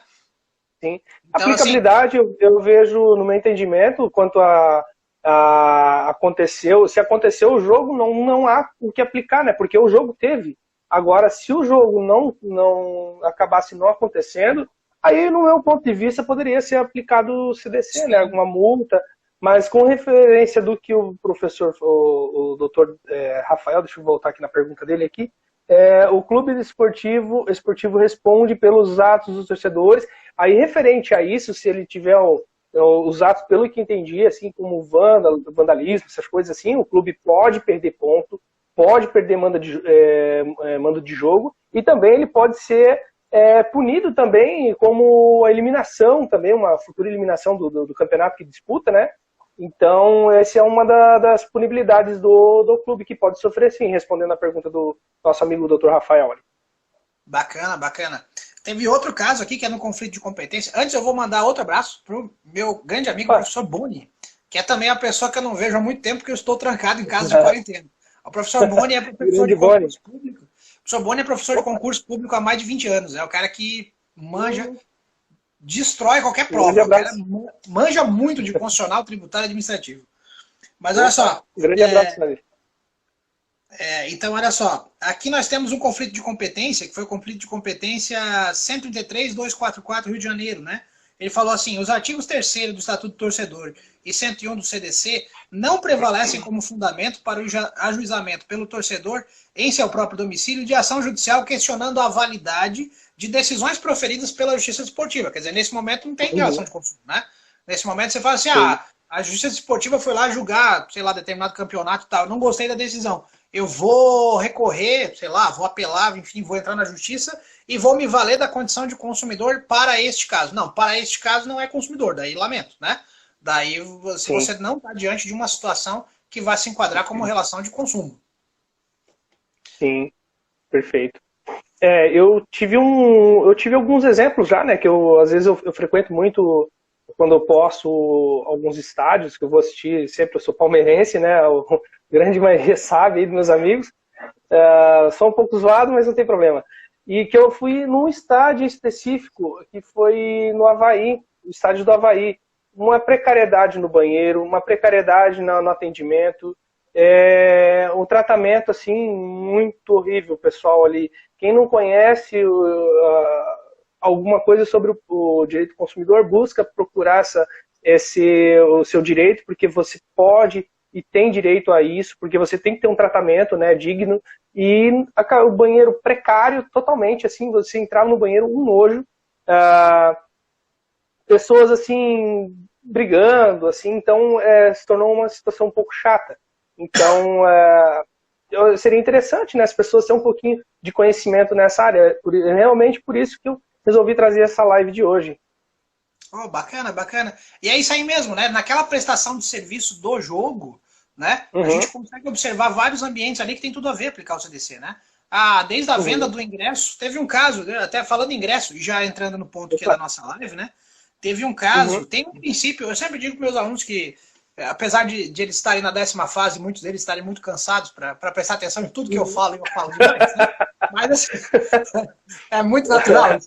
Sim. Então, assim, Aplicabilidade, eu vejo, no meu entendimento, quanto aconteceu, se aconteceu o jogo, não há o que aplicar, né? Porque o jogo teve. Agora, se o jogo não acabasse não acontecendo, aí, no meu ponto de vista, poderia ser aplicado o CDC, né? sim, Alguma multa, mas com referência do que o professor, o doutor Rafael, deixa eu voltar aqui na pergunta dele aqui, o clube esportivo responde pelos atos dos torcedores. Aí, referente a isso, se ele tiver os atos, pelo que entendi, assim como vandalismo, essas coisas assim, o clube pode perder ponto, pode perder mando de jogo, e também ele pode ser punido também como a eliminação, também uma futura eliminação do campeonato que disputa, né? Então, essa é uma das punibilidades do clube que pode sofrer, sim, respondendo a pergunta do nosso amigo Dr. Rafael. bacana, bacana. Teve outro caso aqui que é no conflito de competência. Antes eu vou mandar outro abraço pro meu grande amigo, o Opa, professor Boni, que é também uma pessoa que eu não vejo há muito tempo, porque eu estou trancado em casa de quarentena. O professor Boni é professor de grande Boni. concurso público. O professor Boni é professor de Opa, concurso público há mais de 20 anos. É o cara que destrói qualquer um grande prova. O cara abraço. manja muito de constitucional, tributário e administrativo. Mas olha Opa, só, um grande abraço, Nadir. então olha só, aqui nós temos um conflito de competência, que foi o conflito de competência 133.244 Rio de Janeiro, né? Ele falou assim, os artigos 3º do Estatuto do Torcedor e 101 do CDC não prevalecem como fundamento para o ajuizamento pelo torcedor em seu próprio domicílio de ação judicial questionando a validade de decisões proferidas pela Justiça Desportiva. Quer dizer, nesse momento não tem relação Uhum, de consumo, né? Nesse momento você fala assim, sim, a Justiça Desportiva foi lá julgar, sei lá, determinado campeonato e tal, não gostei da decisão. Eu vou recorrer, sei lá, vou apelar, enfim, vou entrar na justiça e vou me valer da condição de consumidor para este caso. Não, para este caso não é consumidor, daí lamento, né? Daí sim, você não está diante de uma situação que vai se enquadrar como relação de consumo. sim, perfeito. Eu tive alguns exemplos já, né, que às vezes eu frequento muito quando eu posso alguns estádios que eu vou assistir, sempre eu sou palmeirense, né, a grande maioria sabe aí dos meus amigos, sou um pouco zoado, mas não tem problema. E que eu fui num estádio específico, que foi no Avaí, o estádio do Avaí, uma precariedade no banheiro, uma precariedade no atendimento, um tratamento assim muito horrível, o pessoal ali quem não conhece alguma coisa sobre o direito do consumidor, busca procurar o seu direito, porque você pode e tem direito a isso, porque você tem que ter um tratamento, né, digno, e o banheiro precário, totalmente, assim, você entrava no banheiro, um nojo, pessoas, assim, brigando, assim, então se tornou uma situação um pouco chata. Então, seria interessante, né, as pessoas terem um pouquinho de conhecimento nessa área, realmente por isso que eu resolvi trazer essa live de hoje. Oh, bacana, bacana. E é isso aí mesmo, né? Naquela prestação de serviço do jogo, né? A gente consegue observar vários ambientes ali que tem tudo a ver aplicar o CDC, né? Desde a venda do ingresso, teve um caso, até falando em ingresso, já entrando no ponto que é da nossa live, né? Teve um caso, tem um princípio, eu sempre digo para meus alunos que, apesar de eles estarem na 10ª fase, muitos deles estarem muito cansados para prestar atenção em tudo que eu falo demais, né? Mas assim, é muito natural.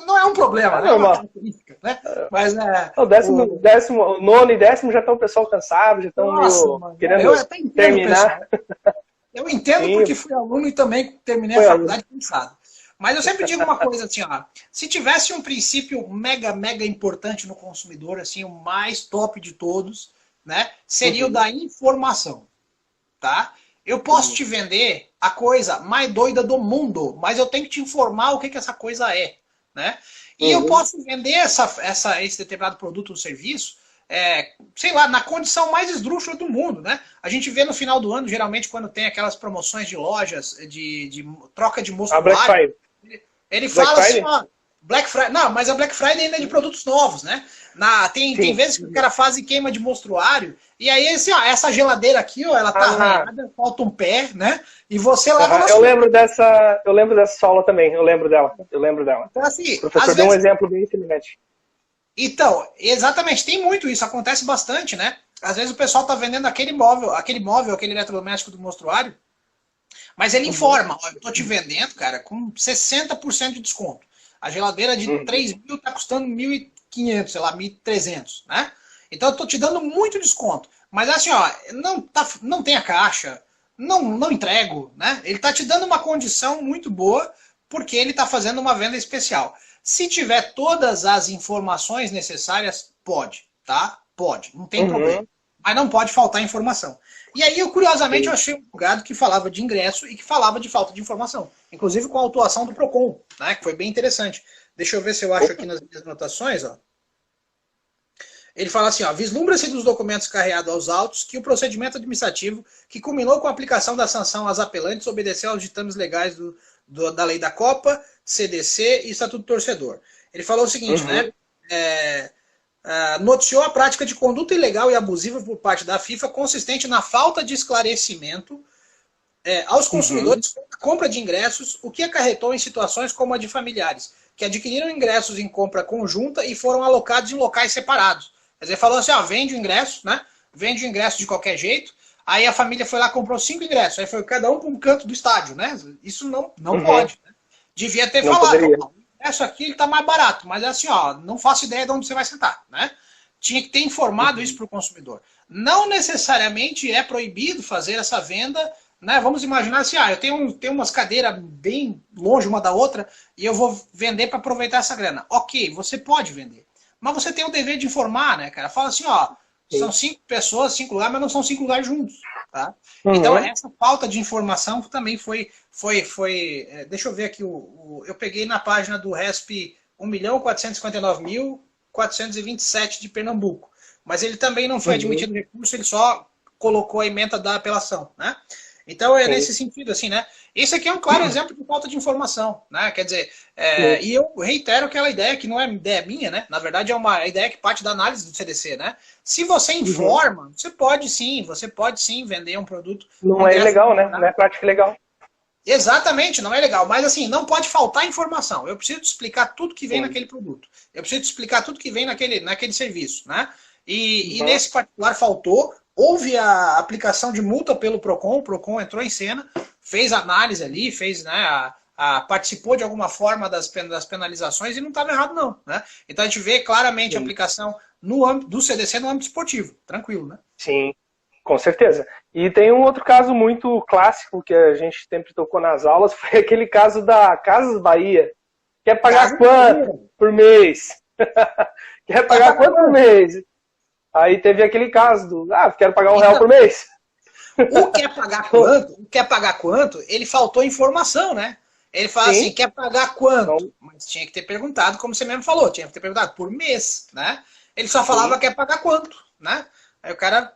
Não é um problema, né? É uma característica, né? Mas o 19º e 10º já estão o pessoal cansado, já estão querendo terminar. Eu entendo porque fui aluno e também terminei a faculdade cansado. Mas eu sempre digo uma coisa assim, ó, se tivesse um princípio mega importante no consumidor, assim, o mais top de todos, né, seria o da informação, tá? Eu posso te vender a coisa mais doida do mundo, mas eu tenho que te informar o que essa coisa é, né? E eu posso vender esse determinado produto ou serviço, sei lá, na condição mais esdrúxula do mundo, né? A gente vê no final do ano, geralmente, quando tem aquelas promoções de lojas, de troca de mostruário, ele fala assim, ó, Black Friday. Não, mas a Black Friday ainda é de produtos novos, né? Tem vezes que o cara faz queima de mostruário, e aí assim, ó, essa geladeira aqui, ó, ela tá arranhada, falta um pé, né? E você leva na eu lembro dessa aula também, eu lembro dela. Então, assim, o professor deu um exemplo bem semelhante. Então, exatamente, tem muito isso, acontece bastante, né? Às vezes o pessoal tá vendendo aquele móvel, aquele eletrodoméstico do mostruário, mas ele informa, ó, eu tô te vendendo, cara, com 60% de desconto. A geladeira de 3 mil tá custando 1.500, sei lá, 1.300, né? Então eu tô te dando muito desconto. Mas assim, ó, não tem a caixa, não entrego, né? Ele tá te dando uma condição muito boa porque ele tá fazendo uma venda especial. Se tiver todas as informações necessárias, pode, tá? Pode, não tem problema. Mas não pode faltar informação. E aí, curiosamente, eu achei um advogado que falava de ingresso e que falava de falta de informação. Inclusive com a autuação do PROCON, né? Que foi bem interessante. Deixa eu ver se eu acho aqui nas minhas anotações, ó. Ele fala assim, ó, vislumbra-se dos documentos carreados aos autos que o procedimento administrativo que culminou com a aplicação da sanção às apelantes obedeceu aos ditames legais da lei da Copa, CDC e Estatuto do Torcedor. Ele falou o seguinte, né? Noticiou a prática de conduta ilegal e abusiva por parte da FIFA consistente na falta de esclarecimento aos consumidores com a compra de ingressos, o que acarretou em situações como a de familiares, que adquiriram ingressos em compra conjunta e foram alocados em locais separados. Quer dizer, falou assim, ó, vende o ingresso, né? Vende o ingresso de qualquer jeito, aí a família foi lá e comprou 5 ingressos, aí foi cada um para um canto do estádio, né? Isso não pode. Né? Devia ter falado, ó, o ingresso aqui ele tá mais barato, mas é assim, ó, não faço ideia de onde você vai sentar, né? Tinha que ter informado isso para o consumidor. Não necessariamente é proibido fazer essa venda, né? Vamos imaginar assim, eu tenho umas cadeiras bem longe uma da outra e eu vou vender para aproveitar essa grana. Ok, você pode vender. Mas você tem o dever de informar, né, cara? Fala assim, ó, são 5 pessoas, 5 lugares, mas não são 5 lugares juntos, tá? Então, essa falta de informação também foi deixa eu ver aqui, eu peguei na página do RESP 1.459.427 de Pernambuco, mas ele também não foi admitido recurso, ele só colocou a ementa da apelação, né? Então, nesse sentido, assim, né? Esse aqui é um claro exemplo de falta de informação, né? Quer dizer, e eu reitero aquela ideia que não é ideia minha, né? Na verdade, é uma ideia que parte da análise do CDC, né? Se você informa, você pode sim vender um produto. Não é legal, né? Não é prática legal. Exatamente, não é legal. Mas assim, não pode faltar informação. Eu preciso te explicar tudo que vem naquele produto. Eu preciso te explicar tudo que vem naquele serviço, né? E nesse particular faltou. Houve a aplicação de multa pelo PROCON, o PROCON entrou em cena, fez análise ali, fez, né, participou de alguma forma das penalizações e não estava errado não. Né? Então a gente vê claramente a aplicação no âmbito do CDC no âmbito esportivo, tranquilo, né? Sim. Com certeza. E tem um outro caso muito clássico que a gente sempre tocou nas aulas, foi aquele caso da Casas Bahia. Quer pagar quanto por mês? Quer pagar quanto por mês? Aí teve aquele caso do, quero pagar R$1 por mês. O quer pagar quanto, ele faltou informação, né? Ele fala assim, quer pagar quanto? Então, mas tinha que ter perguntado, como você mesmo falou, tinha que ter perguntado por mês, né? Ele só falava quer pagar quanto, né? Aí o cara,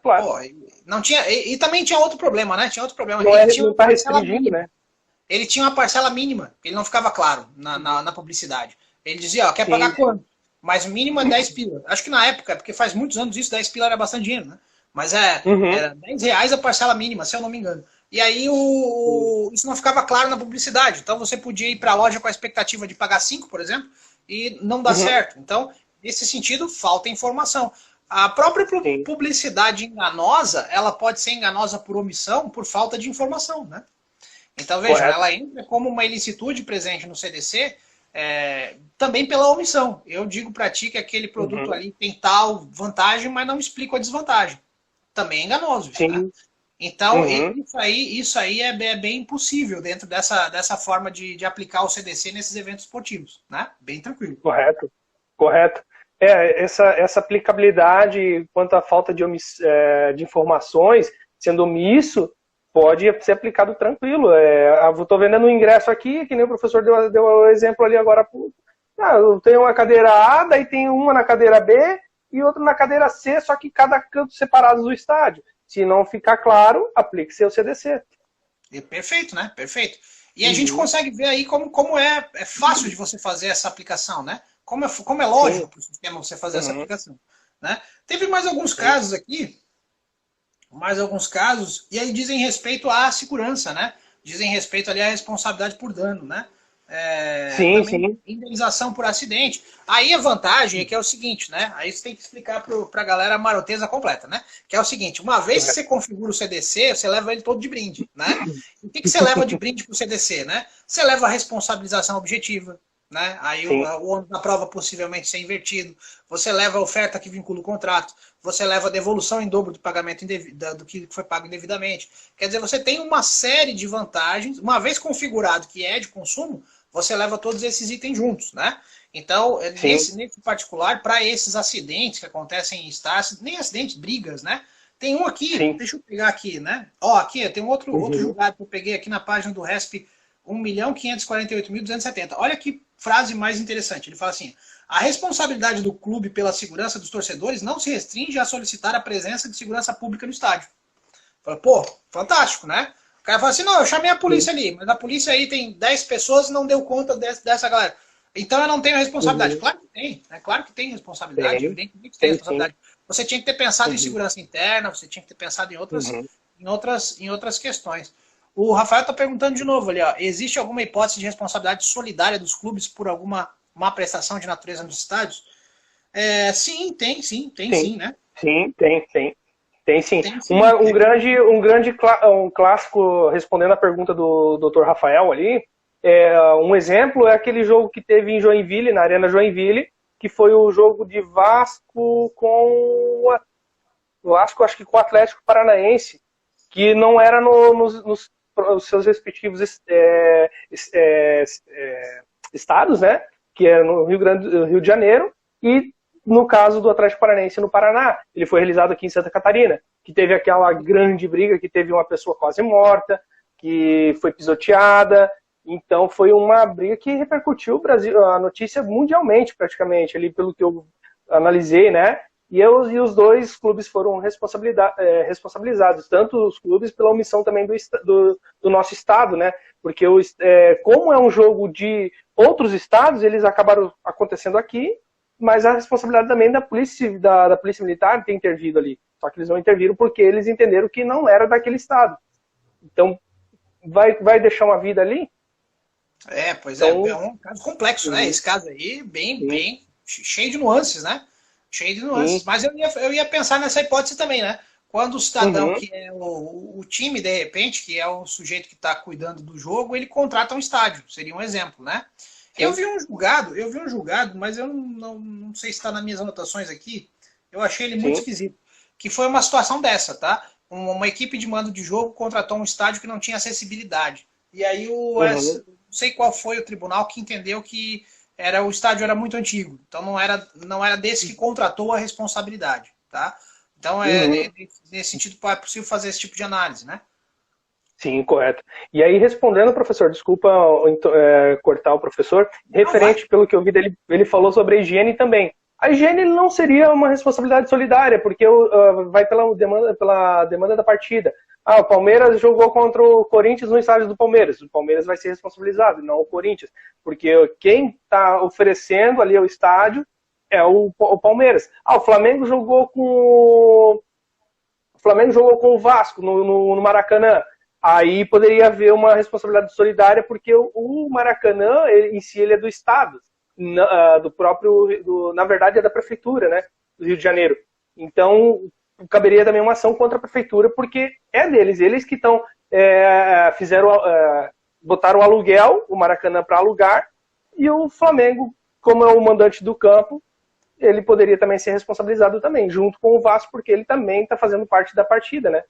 não tinha. E também tinha outro problema, né? Tinha outro problema. Não tá restringindo, né? Ele tinha uma parcela mínima, ele não ficava claro na publicidade. Ele dizia, quer pagar quanto? Mas mínimo é 10 pila. Acho que na época, porque faz muitos anos isso, 10 pila era bastante dinheiro, né? Mas era R$10 a parcela mínima, se eu não me engano. E aí isso não ficava claro na publicidade. Então você podia ir para a loja com a expectativa de pagar 5, por exemplo, e não dá certo. Então, nesse sentido, falta informação. A própria publicidade enganosa, ela pode ser enganosa por omissão, por falta de informação, né? Então, veja, ela entra como uma ilicitude presente no CDC, também pela omissão. Eu digo para ti que aquele produto ali tem tal vantagem, mas não explico a desvantagem. Também é enganoso. Né? Então, isso aí é bem impossível dentro dessa forma de aplicar o CDC nesses eventos esportivos. Né? Bem tranquilo. Correto. Essa aplicabilidade quanto à falta de informações, sendo omisso, pode ser aplicado tranquilo. Eu estou vendendo um ingresso aqui, que nem o professor deu o exemplo ali agora. Eu tenho uma cadeira A, daí tem uma na cadeira B e outra na cadeira C, só que cada canto separado do estádio. Se não ficar claro, aplique seu CDC. Perfeito, né? Perfeito. E a gente consegue ver aí como é fácil de você fazer essa aplicação, né? Como é lógico para o sistema você fazer essa aplicação. Né? Teve mais alguns casos aqui, e aí dizem respeito à segurança, né? Dizem respeito ali à responsabilidade por dano, né? Indenização por acidente. Aí a vantagem é que é o seguinte, né? Aí você tem que explicar para a galera a maroteza completa, né? Que é o seguinte, uma vez que você configura o CDC, você leva ele todo de brinde, né? E o que você leva de brinde para o CDC, né? Você leva a responsabilização objetiva, né? Aí o ônus da prova possivelmente ser invertido. Você leva a oferta que vincula o contrato. Você leva a devolução em dobro do pagamento do que foi pago indevidamente. Quer dizer, você tem uma série de vantagens. Uma vez configurado que é de consumo, você leva todos esses itens juntos, né? Então, nesse particular, para esses acidentes que acontecem em estádios, nem acidentes, brigas, né? Tem um aqui, deixa eu pegar aqui, né? Aqui tem outro julgado que eu peguei aqui na página do RESP 1.548.270. Olha que frase mais interessante. Ele fala assim, a responsabilidade do clube pela segurança dos torcedores não se restringe a solicitar a presença de segurança pública no estádio. Fala, fantástico, né? O cara fala assim, não, eu chamei a polícia ali, mas a polícia aí tem 10 pessoas e não deu conta dessa galera. Então eu não tenho responsabilidade. Claro que tem, né? Claro que tem responsabilidade, evidentemente tem responsabilidade. Você tinha que ter pensado em segurança interna, você tinha que ter pensado em outras questões. O Rafael está perguntando de novo ali, existe alguma hipótese de responsabilidade solidária dos clubes por alguma má prestação de natureza nos estádios? Sim, tem sim, né? Sim, tem sim. Um clássico, respondendo a pergunta do Dr. Rafael ali, um exemplo é aquele jogo que teve em Joinville, na Arena Joinville, que foi o jogo de Vasco acho que com o Atlético Paranaense, que não era nos seus respectivos estados, né? Que é no Rio de Janeiro, e no caso do Atlético Paranaense no Paraná, ele foi realizado aqui em Santa Catarina, que teve aquela grande briga, que teve uma pessoa quase morta, que foi pisoteada. Então foi uma briga que repercutiu o Brasil, a notícia mundialmente praticamente, ali pelo que eu analisei, né? E os dois clubes foram responsabilizados, tanto os clubes pela omissão também do nosso estado, né? Porque como é um jogo de outros estados, eles acabaram acontecendo aqui, mas a responsabilidade também da polícia militar ter intervido ali. Só que eles não interviram porque eles entenderam que não era daquele estado. Então, vai deixar uma vida ali? Pois então, é um caso complexo, né? Esse caso aí, bem cheio de nuances, né? Cheio de nuances. Mas eu ia pensar nessa hipótese também, né? Quando o cidadão, que é o time, de repente, que é o sujeito que está cuidando do jogo, ele contrata um estádio. Seria um exemplo, né? Eu vi um julgado, mas eu não sei se está nas minhas anotações aqui. Eu achei ele muito esquisito. Que foi uma situação dessa, tá? uma equipe de mando de jogo contratou um estádio que não tinha acessibilidade. E aí não sei qual foi o tribunal que entendeu que o estádio era muito antigo. Então não era desse que contratou a responsabilidade, tá? Então nesse sentido é possível fazer esse tipo de análise, né? Sim, correto. E aí, respondendo, professor, desculpa cortar o professor, referente pelo que eu vi dele, ele falou sobre a higiene também. A higiene não seria uma responsabilidade solidária, porque vai pela demanda da partida. O Palmeiras jogou contra o Corinthians no estádio do Palmeiras. O Palmeiras vai ser responsabilizado, não o Corinthians. Porque quem está oferecendo ali o estádio é o Palmeiras. O Flamengo jogou com o Vasco no Maracanã. Aí poderia haver uma responsabilidade solidária, porque o Maracanã, em si, ele é do Estado, na verdade é da Prefeitura, né, do Rio de Janeiro. Então, caberia também uma ação contra a Prefeitura, porque é deles, eles que estão, botaram o aluguel, o Maracanã para alugar, e o Flamengo, como é o mandante do campo, ele poderia também ser responsabilizado também, junto com o Vasco, porque ele também está fazendo parte da partida, né?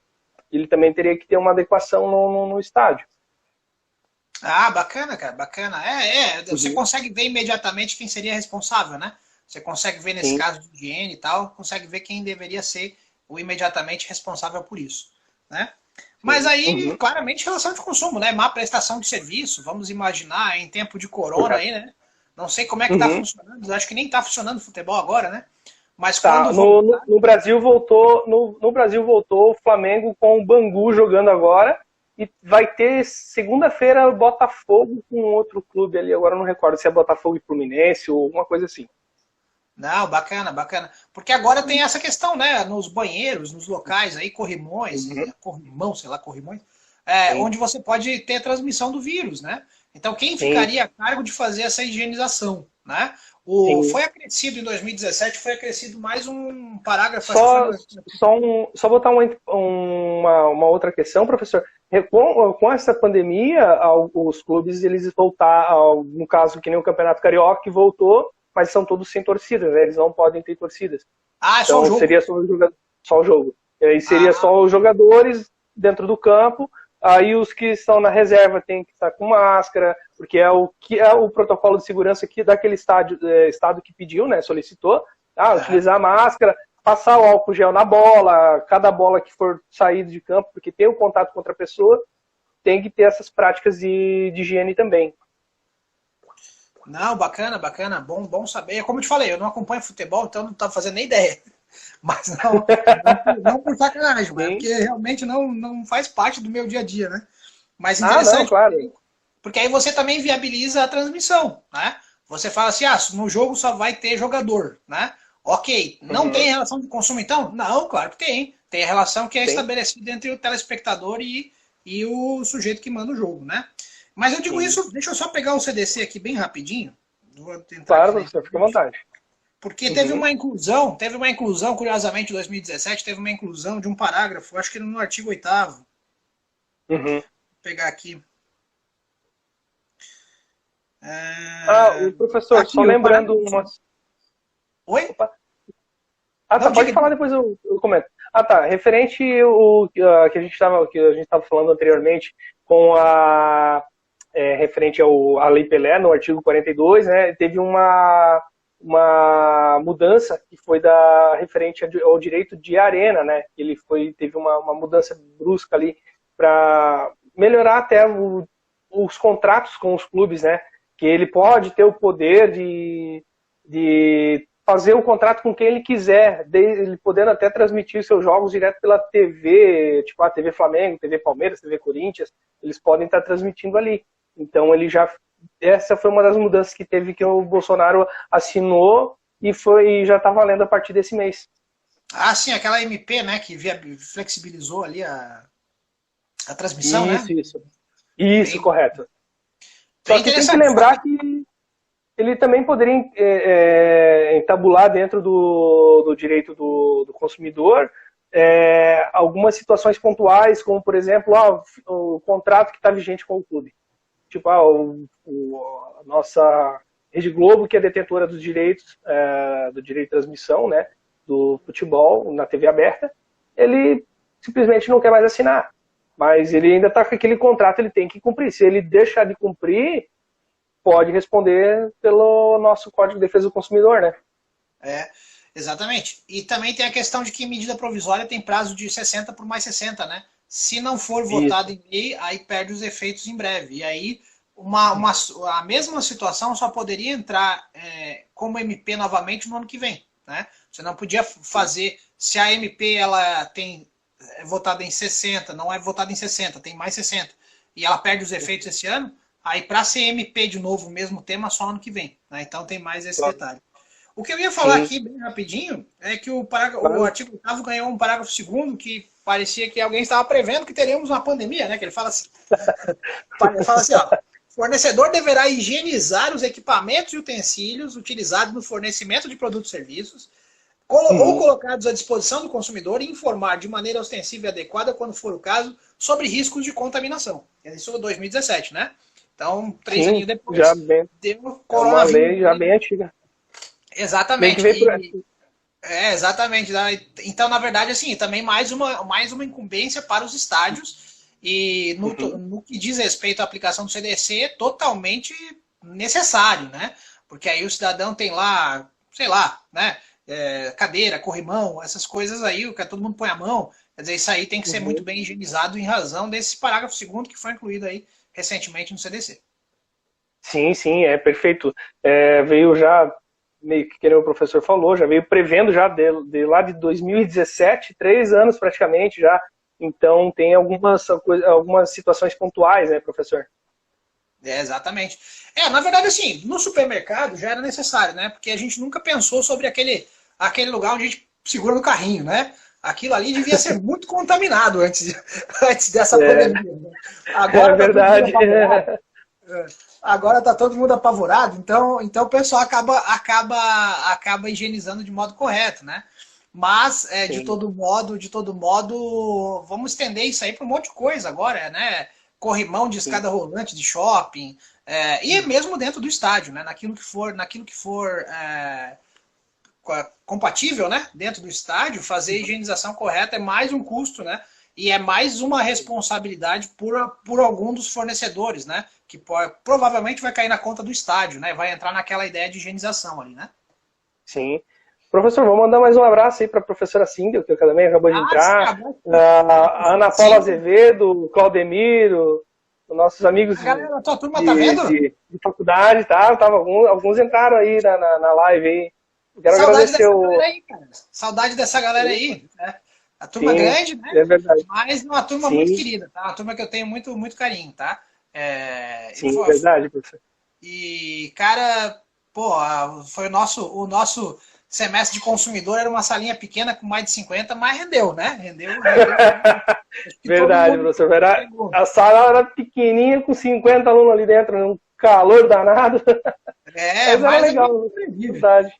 Ele também teria que ter uma adequação no estádio. Bacana, cara, bacana. Você consegue ver imediatamente quem seria responsável, né? Você consegue ver nesse caso de higiene e tal, consegue ver quem deveria ser o imediatamente responsável por isso, né? Mas aí, claramente, relação de consumo, né? Má prestação de serviço, vamos imaginar, em tempo de corona aí, né? Não sei como é que tá funcionando, acho que nem tá funcionando o futebol agora, né? Mas quando no Brasil voltou o Flamengo com o Bangu jogando agora, e vai ter segunda-feira Botafogo com outro clube ali, agora não recordo se é Botafogo e Fluminense ou alguma coisa assim. Não, bacana, bacana. Porque agora tem essa questão, né? Nos banheiros, nos locais aí, corrimões, corrimões, onde você pode ter a transmissão do vírus, né? Então quem ficaria a cargo de fazer essa higienização, né? Foi acrescido em 2017, foi acrescido mais um parágrafo. Só botar uma outra questão, professor. Com essa pandemia, os clubes, eles voltaram, no caso que nem o Campeonato Carioca, que voltou, mas são todos sem torcidas, né? Eles não podem ter torcidas. Então só o jogo? Seria só o jogo. E aí seria só os jogadores dentro do campo. Aí os que estão na reserva têm que estar com máscara, porque é o protocolo de segurança daquele estado que pediu, né, solicitou, utilizar a máscara, passar o álcool gel na bola, cada bola que for sair de campo, porque tem o contato com outra pessoa, tem que ter essas práticas de higiene também. Não, bacana, bacana, bom saber. Como eu te falei, eu não acompanho futebol, então não estava fazendo nem ideia. Mas não por sacanagem, né? Porque realmente não faz parte do meu dia a dia, né? Mas interessante, claro. Porque aí você também viabiliza a transmissão, né? Você fala assim, no jogo só vai ter jogador, né? Ok, não tem relação de consumo então? Não, claro que tem. Tem a relação que é estabelecida entre o telespectador e o sujeito que manda o jogo, né? Mas eu digo isso, deixa eu só pegar o CDC aqui bem rapidinho. Vou tentar claro, professor, fica à vontade. Porque teve uma inclusão, curiosamente, em 2017, teve uma inclusão de um parágrafo, acho que no artigo 8º. Vou pegar aqui. O professor, aqui, só lembrando umas... Oi? Opa. Pode falar, depois eu comento. Referente ao que a gente estava falando anteriormente, com referente à Lei Pelé, no artigo 42, né, teve uma mudança que foi referente ao direito de arena, né? Ele teve uma mudança brusca ali para melhorar até os contratos com os clubes, né? Que ele pode ter o poder de fazer o contrato com quem ele quiser, ele podendo até transmitir seus jogos direto pela TV, tipo a TV Flamengo, TV Palmeiras, TV Corinthians, eles podem estar transmitindo ali. Então essa foi uma das mudanças que teve, que o Bolsonaro assinou e já está valendo a partir desse mês. Sim, aquela MP, né, que flexibilizou ali a transmissão, né? Isso, correto. Só que tem que lembrar que ele também poderia entabular dentro do direito do consumidor algumas situações pontuais, como, por exemplo, o contrato que está vigente com o clube. Tipo, a nossa Rede Globo, que é detentora dos direitos, do direito de transmissão, né, do futebol na TV aberta, ele simplesmente não quer mais assinar. Mas ele ainda está com aquele contrato, ele tem que cumprir. Se ele deixar de cumprir, pode responder pelo nosso Código de Defesa do Consumidor, né? Exatamente. E também tem a questão de que medida provisória tem prazo de 60 por mais 60, né? Se não for votado em lei, aí perde os efeitos em breve. E aí a mesma situação só poderia entrar como MP novamente no ano que vem, né? Você não podia fazer, se a MP ela é votada em 60, não é votada em 60, tem mais 60, e ela perde os efeitos esse ano, aí para ser MP de novo o mesmo tema só ano que vem, né? Então tem mais esse detalhe. O que eu ia falar aqui bem rapidinho é que o artigo 8º ganhou um parágrafo 2º que parecia que alguém estava prevendo que teríamos uma pandemia, né? Que ele fala assim, ó, fornecedor deverá higienizar os equipamentos e utensílios utilizados no fornecimento de produtos e serviços ou colocados à disposição do consumidor e informar de maneira ostensiva e adequada, quando for o caso, sobre riscos de contaminação. Isso é 2017, né? Então, 3 aninhos depois, já bem, deu coronavírus. Uma lei já bem antiga. Exatamente. Exatamente. Então, na verdade, assim, também mais uma incumbência para os estádios e no que diz respeito à aplicação do CDC, totalmente necessário, né? Porque aí o cidadão tem lá, sei lá, né? Cadeira, corrimão, essas coisas aí, que todo mundo põe a mão. Quer dizer, isso aí tem que ser muito bem higienizado em razão desse parágrafo 2º que foi incluído aí recentemente no CDC. Sim, perfeito. Veio já, meio que o professor falou, já veio prevendo já de lá de 2017, 3 anos praticamente já. Então tem algumas situações pontuais, né, professor? Exatamente. Na verdade, assim, no supermercado já era necessário, né? Porque a gente nunca pensou sobre aquele lugar onde a gente segura no carrinho, né? Aquilo ali devia ser muito contaminado antes dessa pandemia. Né? Agora verdade. Agora está todo mundo apavorado, então o pessoal acaba higienizando de modo correto, né? Mas, de todo modo, vamos estender isso aí para um monte de coisa agora, né? Corrimão de escada rolante de shopping, e mesmo dentro do estádio, né? Naquilo que for compatível, né? Dentro do estádio, fazer a higienização correta é mais um custo, né? E é mais uma responsabilidade por algum dos fornecedores, né? Que provavelmente vai cair na conta do estádio, né? Vai entrar naquela ideia de higienização ali, né? Sim. Professor, vou mandar mais um abraço aí para a professora Cíndia, que também acabou de entrar. A Ana Paula Azevedo, o Claudemiro, os nossos amigos a tua turma tá vendo? De faculdade, tá? Alguns entraram aí na live aí. Quero agradecer Saudade dessa galera aí. Né? A turma grande, né? É verdade. Mas uma turma muito querida, tá? Uma turma que eu tenho muito, muito carinho, tá? Verdade, professor. E, cara, foi o nosso semestre de consumidor, era uma salinha pequena com mais de 50, mas rendeu, né? Rendeu. Verdade, professor. A sala era pequenininha, com 50 alunos ali dentro, um calor danado. Mas era legal, verdade.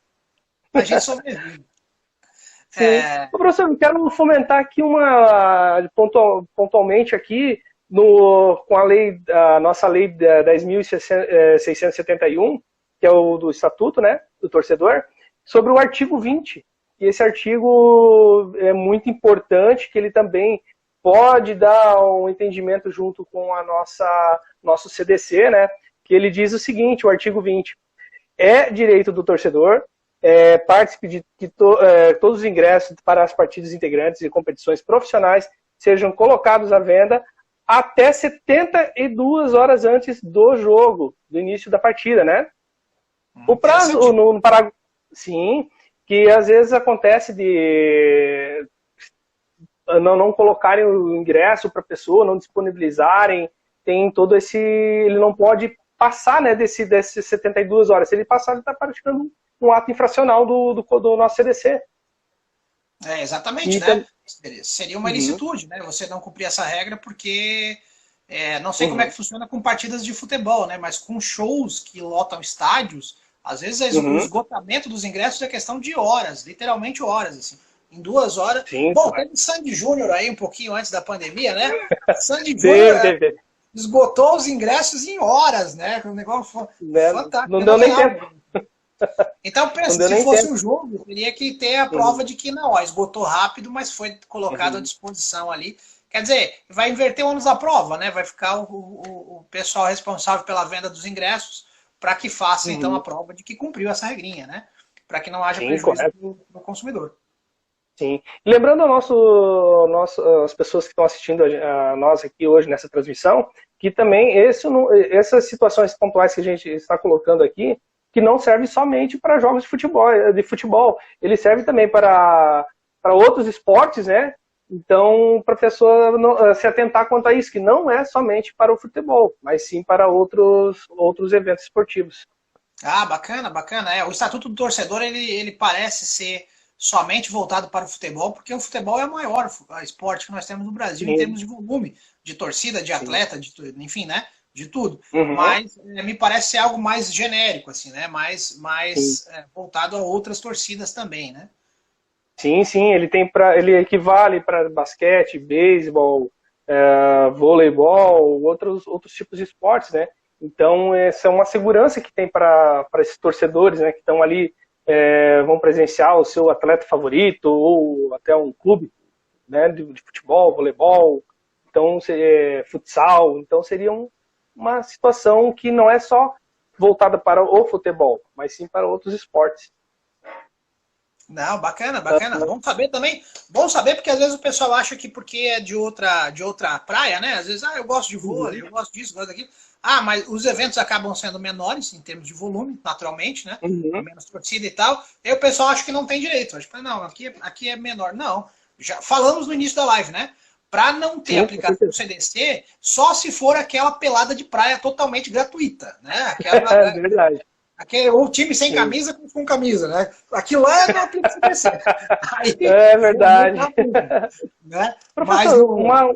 A gente sobrevive. Professor, eu quero fomentar aqui pontualmente aqui, com a nossa lei 10.671, que é o do Estatuto, né, do torcedor, sobre o artigo 20. E esse artigo é muito importante, que ele também pode dar um entendimento junto com a nosso CDC, né, que ele diz o seguinte, o artigo 20, é direito do torcedor participe de todos os ingressos para as partidas integrantes e competições profissionais sejam colocados à venda até 72 horas antes do jogo, do início da partida, né? O prazo, no parágrafo, sim, que às vezes acontece de não colocarem o ingresso para a pessoa, não disponibilizarem, tem todo ele não pode passar, né, desses 72 horas. Se ele passar, ele está praticando um ato infracional do nosso CDC. Exatamente, né? Seria uma ilicitude, né? Você não cumprir essa regra porque não sei como é que funciona com partidas de futebol, né? Mas com shows que lotam estádios, às vezes o esgotamento dos ingressos é questão de horas, literalmente horas, assim. Em 2 horas. Sim, bom, teve Sandy Júnior aí um pouquinho antes da pandemia, né? Sandy Júnior esgotou os ingressos em horas, né? O negócio foi fantástico. Não deu nem tempo. Então, Não pensa, deu se nem fosse tempo. um jogo, teria que ter a Uhum, prova de que não, ó, esgotou rápido, mas foi colocado à uhum, disposição ali. Quer dizer, vai inverter o ônus da prova, né? Vai ficar o pessoal responsável pela venda dos ingressos para que faça, então, a uhum. prova de que cumpriu essa regrinha, né? Para que não haja Sim, prejuízo correto. para o consumidor. Sim. Lembrando as pessoas que estão assistindo a nós aqui hoje nessa transmissão, que também essas situações pontuais que a gente está colocando aqui, que não serve somente para jogos de futebol, ele serve também para outros esportes, né? Então, para a pessoa se atentar quanto a isso, que não é somente para o futebol, mas sim para outros eventos esportivos. Ah, bacana, bacana. O Estatuto do Torcedor, ele parece ser somente voltado para o futebol, porque o futebol é o maior esporte que nós temos no Brasil em Sim, termos de volume, de torcida, de sim. atleta, enfim, né? De tudo. Uhum, Mas me parece ser algo mais genérico, assim, né? sim. Voltado a outras torcidas também, né? Sim, sim, ele equivale para basquete, beisebol, voleibol, outros tipos de esportes, né? Então, essa é uma segurança que tem para esses torcedores, né? Que estão ali, vão presenciar o seu atleta favorito ou até um clube, né? De futebol, voleibol, então, futsal. Então, seria uma situação que não é só voltada para o futebol, mas sim para outros esportes. Não, bacana, bacana. Bom saber também. Bom saber porque às vezes o pessoal acha que porque é de outra praia, né? Às vezes, eu gosto de vôlei, Uhum, eu gosto disso, gosto daquilo. Ah, mas os eventos acabam sendo menores em termos de volume, naturalmente, né? uhum, Menos torcida e tal. E o pessoal acha que não tem direito. Acho que não, aqui é menor. Não. Já falamos no início da live, né? Para não ter sim, com aplicação certeza. CDC, só se for aquela pelada de praia totalmente gratuita, né? É verdade. O time sem Sim. camisa com camisa, né? Aquilo lá não aplica CDC. Aí É realmente verdade. não aplica, né? Mas Professor, no.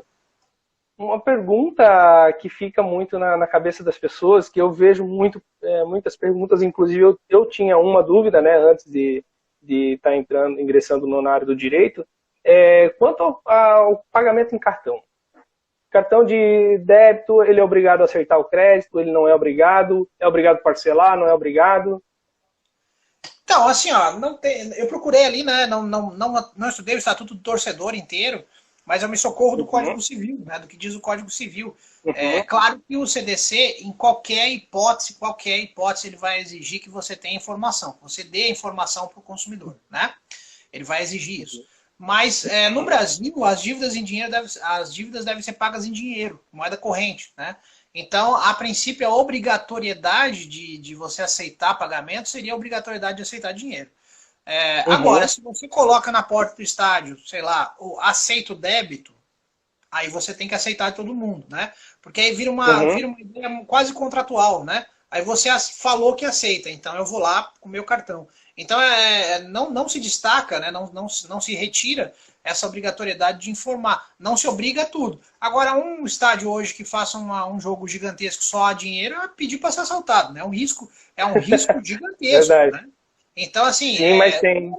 uma pergunta que fica muito na cabeça das pessoas, que eu vejo muitas perguntas, inclusive eu tinha uma dúvida, né, antes de estar ingressando na área do direito, quanto ao pagamento em cartão. Cartão de débito, ele é obrigado a acertar o crédito, ele não é obrigado a parcelar, não é obrigado. Então, assim, ó, não tem, eu procurei ali, né? Não estudei o Estatuto do Torcedor inteiro, mas eu me socorro do Uhum, Código Civil, né? Do que diz o Código Civil. É uhum, claro que o CDC, em qualquer hipótese, ele vai exigir que você tenha informação, que você dê a informação para o consumidor, né? Ele vai exigir isso. Mas no Brasil, as dívidas devem ser pagas em dinheiro, moeda corrente, né? Então, a princípio, a obrigatoriedade de você aceitar pagamento seria a obrigatoriedade de aceitar dinheiro. Agora, uhum, se você coloca na porta do estádio, sei lá, o aceito débito, aí você tem que aceitar de todo mundo, né? Porque aí uhum, vira uma ideia quase contratual, né? Aí você falou que aceita, então eu vou lá com o meu cartão. Então não se destaca, né? Não se retira essa obrigatoriedade de informar. Não se obriga a tudo. Agora, um estádio hoje que faça um jogo gigantesco só a dinheiro é pedir para ser assaltado, né? É um risco gigantesco, verdade. né? Então, assim, Sim, mas tem.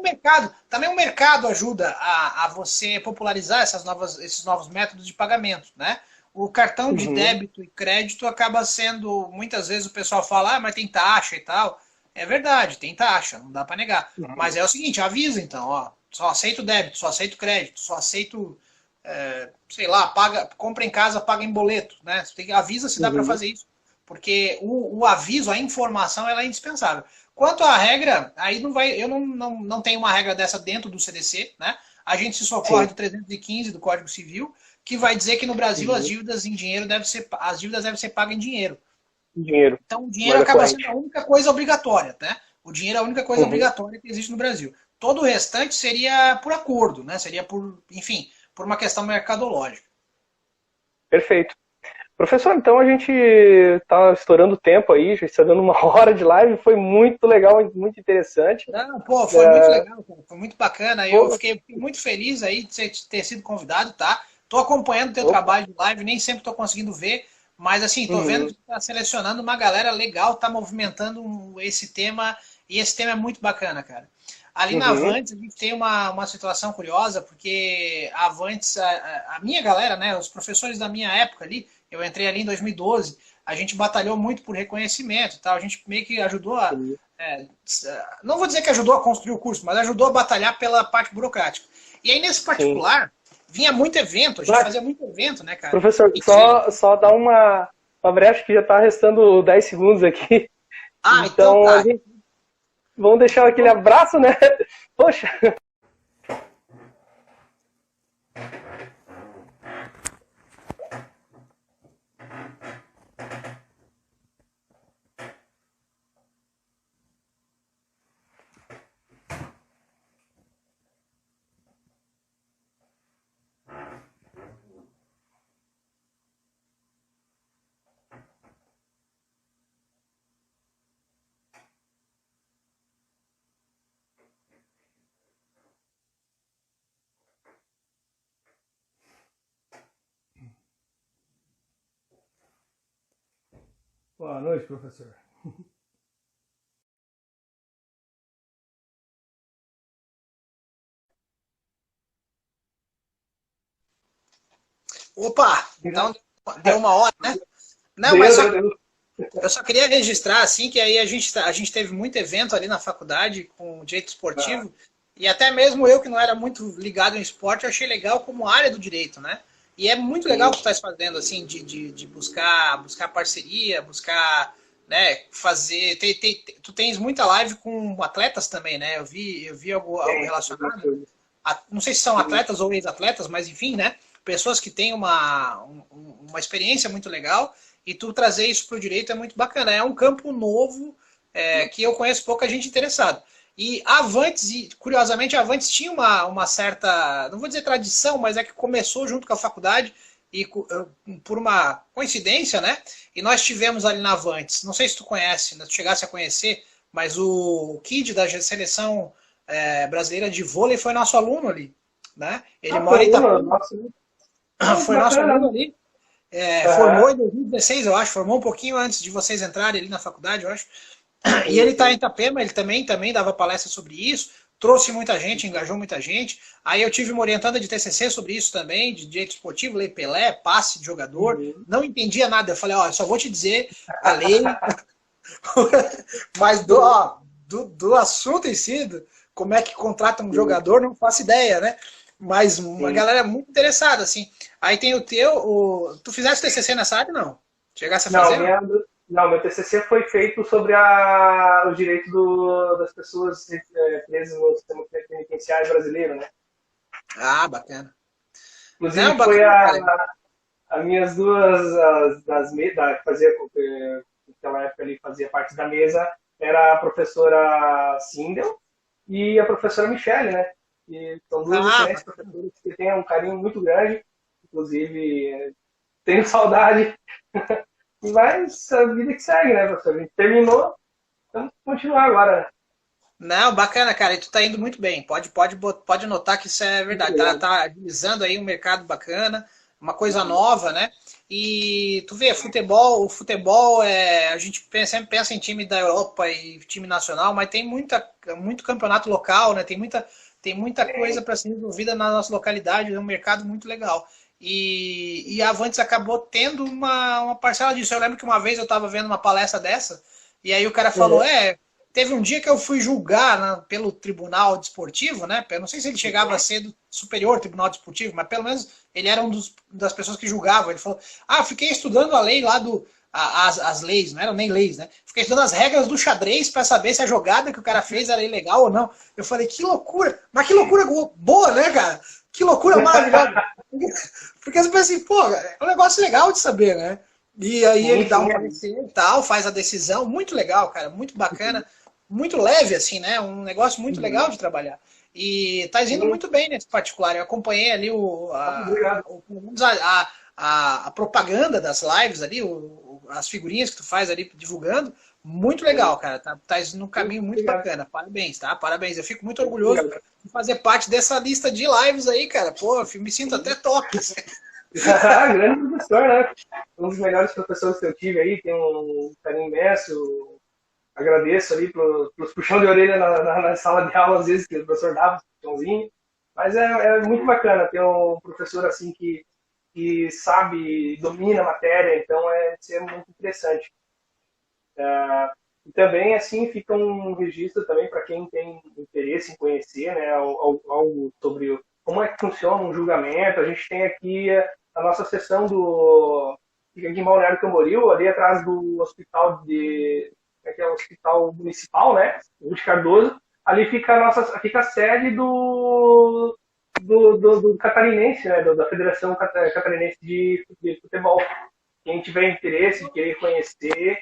também o mercado ajuda a você popularizar esses novos métodos de pagamento, né? O cartão de Uhum, débito e crédito acaba sendo, muitas vezes o pessoal fala, mas tem taxa e tal. É verdade, tem taxa, não dá para negar. Mas uhum, é o seguinte, avisa então, ó, só aceito débito, só aceito crédito, só aceito, sei lá, compra em casa, paga em boleto, né? Avisa se dá para uhum, fazer isso, porque o aviso, a informação, ela é indispensável. Quanto à regra, aí não vai, eu não tenho uma regra dessa dentro do CDC, né? A gente se socorre sim. do 315 do Código Civil, que vai dizer que no Brasil Uhum. as dívidas devem ser pagas em dinheiro. Dinheiro, Então o dinheiro moeda acaba sendo a corrente. única coisa obrigatória, né? O dinheiro é a única coisa Uhum, obrigatória que existe no Brasil. Todo o restante seria por acordo, né? Seria por, enfim, por uma questão mercadológica. perfeito. Professor, então a gente está estourando o tempo aí, já está dando uma hora de live, foi muito legal, muito interessante. Não, pô, foi muito É, legal, cara. Foi muito bacana. Eu pô, fiquei muito feliz aí de ter sido convidado, tá? Tô acompanhando o teu opa, trabalho de live, nem sempre tô conseguindo ver, mas assim, tô vendo uhum, que tu tá selecionando uma galera legal, tá movimentando esse tema, e esse tema é muito bacana, cara. Ali na uhum, Avantes, a gente tem uma situação curiosa, porque a Avantes, a minha galera, né, os professores da minha época ali, eu entrei ali em 2012, a gente batalhou muito por reconhecimento, tal. A gente meio que ajudou a... não vou dizer que ajudou a construir o curso, mas ajudou a batalhar pela parte burocrática. E aí, nesse particular, vinha muito evento, a gente fazia muito evento, né, cara? Professor, só dá uma brecha que já está restando 10 segundos aqui. Então tá. Vamos deixar aquele abraço, né? Poxa! Boa noite, professor. Opa! Então deu uma hora, né? Não, mas eu só queria registrar, assim, que aí a gente teve muito evento ali na faculdade com direito esportivo, e até mesmo eu, que não era muito ligado em esporte, eu achei legal como área do direito, né? E é muito legal o que tu estás fazendo, assim, de buscar parceria, buscar, né, fazer... Tu tens muita live com atletas também, né? Eu vi algo relacionado. Não sei se são atletas ou ex-atletas, mas enfim, né? Pessoas que têm uma experiência muito legal, e tu trazer isso para o direito é muito bacana. É um campo novo que eu conheço pouca gente interessada. E a Avantes, curiosamente, a Avantes tinha uma certa, não vou dizer tradição, mas é que começou junto com a faculdade e por uma coincidência, né? E nós tivemos ali na Avantes, não sei se tu conhece, né, se tu chegasse a conhecer, mas o Kid da seleção brasileira de vôlei foi nosso aluno ali, né? Ele mora em Itapema. Foi nosso aluno ali. Formou em 2016, eu acho. Formou um pouquinho antes de vocês entrarem ali na faculdade, eu acho. E ele está em Itapema, ele também dava palestra sobre isso, trouxe muita gente, engajou muita gente. Aí eu tive uma orientanda de TCC sobre isso também, de direito esportivo, lei Pelé, passe de jogador. Não entendia nada. Eu falei, ó, só vou te dizer a lei, mas do assunto em si, como é que contrata um jogador, não faço ideia, né? Mas uma galera muito interessada, assim. Aí tem o teu... Tu fizeste TCC nessa área, não? Chegasse a fazer? Não, meu TCC foi feito sobre o direito das pessoas presas no sistema penitenciário brasileiro, né? Ah, bacana. Inclusive, não, foi as minhas duas, que fazia, naquela época ali, fazia parte da mesa, era a professora Sindel e a professora Michele, né? E são duas excelentes professoras que têm um carinho muito grande, inclusive tenho saudade, mas a vida que segue, né, professor? A gente terminou, vamos continuar agora. Não, bacana, cara, e tu tá indo muito bem, pode notar que isso é verdade, tá agilizando aí um mercado bacana, uma coisa nova, né? E tu vê, o futebol a gente sempre pensa em time da Europa e time nacional, mas tem muito campeonato local, né? Tem muita coisa para ser desenvolvida na nossa localidade, é um mercado muito legal. E a Avantes acabou tendo uma parcela disso. Eu lembro que uma vez eu estava vendo uma palestra dessa, e aí o cara falou, teve um dia que eu fui julgar pelo Tribunal Desportivo, né? Eu não sei se ele chegava a ser do Superior Tribunal Desportivo, mas pelo menos ele era das pessoas que julgavam. Ele falou, fiquei estudando a lei lá as leis, não eram nem leis, né? Fiquei estudando as regras do xadrez para saber se a jogada que o cara fez era ilegal ou não. Eu falei, que loucura! Mas que loucura boa, né, cara? Que loucura maravilhosa! Porque você pensa assim, pô, é um negócio legal de saber, né? E aí ele dá um parecer e tal, faz a decisão, muito legal, cara, muito bacana, muito leve, assim, né? Um negócio muito legal de trabalhar. E tá indo muito bem nesse particular. Eu acompanhei ali a propaganda das lives ali, as figurinhas que tu faz ali divulgando, muito legal, cara. Tá num caminho muito bacana. Parabéns, tá? Parabéns. Eu fico muito orgulhoso de fazer parte dessa lista de lives aí, cara. Pô, eu me sinto até top. Grande professor, né? Um dos melhores professores que eu tive aí, tem um carinho imenso. Agradeço ali pelos puxão de orelha na sala de aula, às vezes, que o professor dava um puxãozinho. Mas é muito bacana ter um professor assim que que sabe, domina a matéria, então isso é muito interessante. E também, assim, fica um registro também para quem tem interesse em conhecer, né, algo sobre como é que funciona um julgamento. A gente tem aqui a nossa seção fica aqui em Balneário Camboriú, ali atrás do hospital que é o hospital municipal, né, Ruth Cardoso. Ali fica a sede do catarinense, né, da Federação Catarinense de Futebol. Quem tiver interesse, querer conhecer,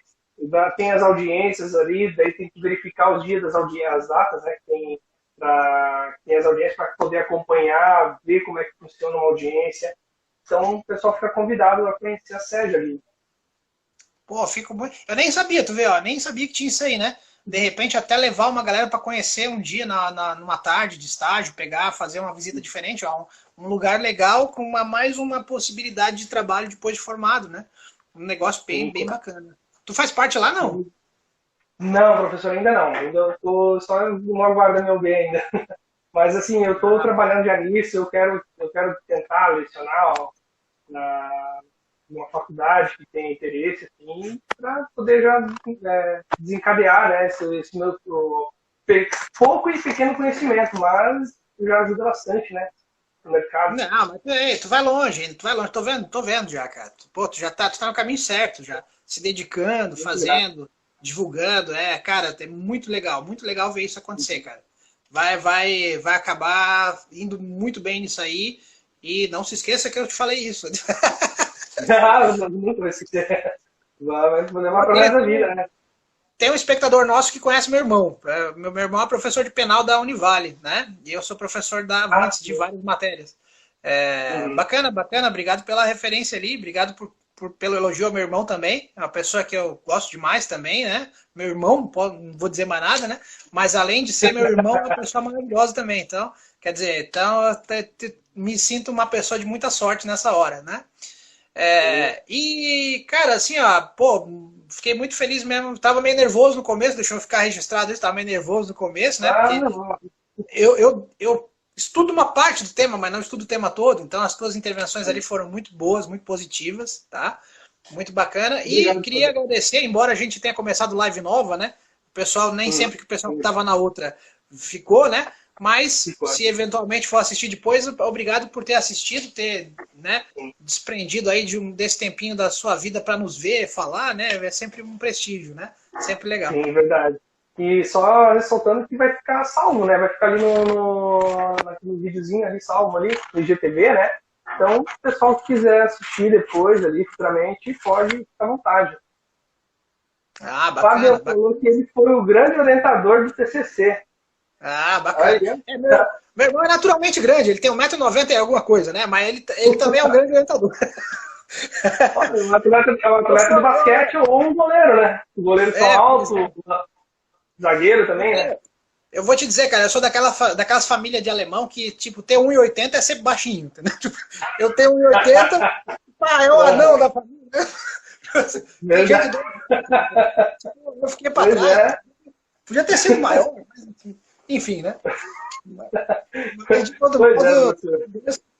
tem as audiências ali, daí tem que verificar os dias as datas, né, tem as audiências para poder acompanhar, ver como é que funciona uma audiência. Então o pessoal fica convidado a conhecer a sede ali. Pô, fico muito... Eu nem sabia, tu vê, ó, nem sabia que tinha isso aí, né? De repente até levar uma galera para conhecer um dia numa tarde de estágio, fazer uma visita diferente, ó, um lugar legal com mais uma possibilidade de trabalho depois de formado, né? Um negócio bem bacana. Tu faz parte lá, não? Não, professor, ainda não. Ainda estou só aguardando meu bem ainda. Mas assim, eu estou trabalhando já nisso, eu quero tentar lecionar numa faculdade que tenha interesse, assim, para poder já desencadear, né, esse meu pouco e pequeno conhecimento, mas já ajuda bastante, né, no mercado. Não, mas tu vai longe, tô vendo já, cara. Pô, tu tá no caminho certo já, se dedicando, fazendo, divulgando, cara, é muito legal ver isso acontecer, cara. Vai acabar indo muito bem nisso aí, e não se esqueça que eu te falei isso. Nunca vai esquecer. Vai levar para a vida, né? Tem um espectador nosso que conhece meu irmão. Meu irmão é professor de penal da Univale, né? E eu sou professor da Avantes de várias matérias. Bacana. Obrigado pela referência ali. Obrigado pelo elogio ao meu irmão também. É uma pessoa que eu gosto demais também, né? Meu irmão, não vou dizer mais nada, né? Mas além de ser meu irmão, é uma pessoa maravilhosa também. Então, quer dizer, eu me sinto uma pessoa de muita sorte nessa hora, né? E, cara, assim, ó, pô, fiquei muito feliz mesmo. Tava meio nervoso no começo, deixa eu ficar registrado isso, tava meio nervoso no começo, né? Porque eu estudo uma parte do tema, mas não estudo o tema todo. Então as tuas intervenções ali foram muito boas, muito positivas, tá? Muito bacana. E queria agradecer, embora a gente tenha começado live nova, né? O pessoal, nem sempre que o pessoal que tava na outra ficou, né? Mas, se eventualmente for assistir depois, obrigado por ter assistido, ter, né, desprendido aí desse tempinho da sua vida para nos ver, falar, né? É sempre um prestígio, né? Sempre legal. Sim, verdade. E só ressaltando que vai ficar salvo, né? Vai ficar ali no videozinho ali, salvo ali, no IGTV, né? Então, o pessoal que quiser assistir depois ali, futuramente, pode ficar à vontade. Ah, bacana. O Fábio falou que ele foi o grande orientador do TCC. Ah, bacana. Meu irmão é naturalmente grande, ele tem 1,90 m e alguma coisa, né? Mas ele também é um grande orientador. Um atleta do basquete ou um goleiro, né? O goleiro tão alto, zagueiro também, né? Eu vou te dizer, cara, eu sou daquelas famílias de alemão que, tipo, ter 1,80 m é sempre baixinho, entendeu? Tipo, eu tenho 1,80 m, é o anão da família. Tem gente eu fiquei pra trás. Podia ter sido maior, mas enfim, né? De todo modo,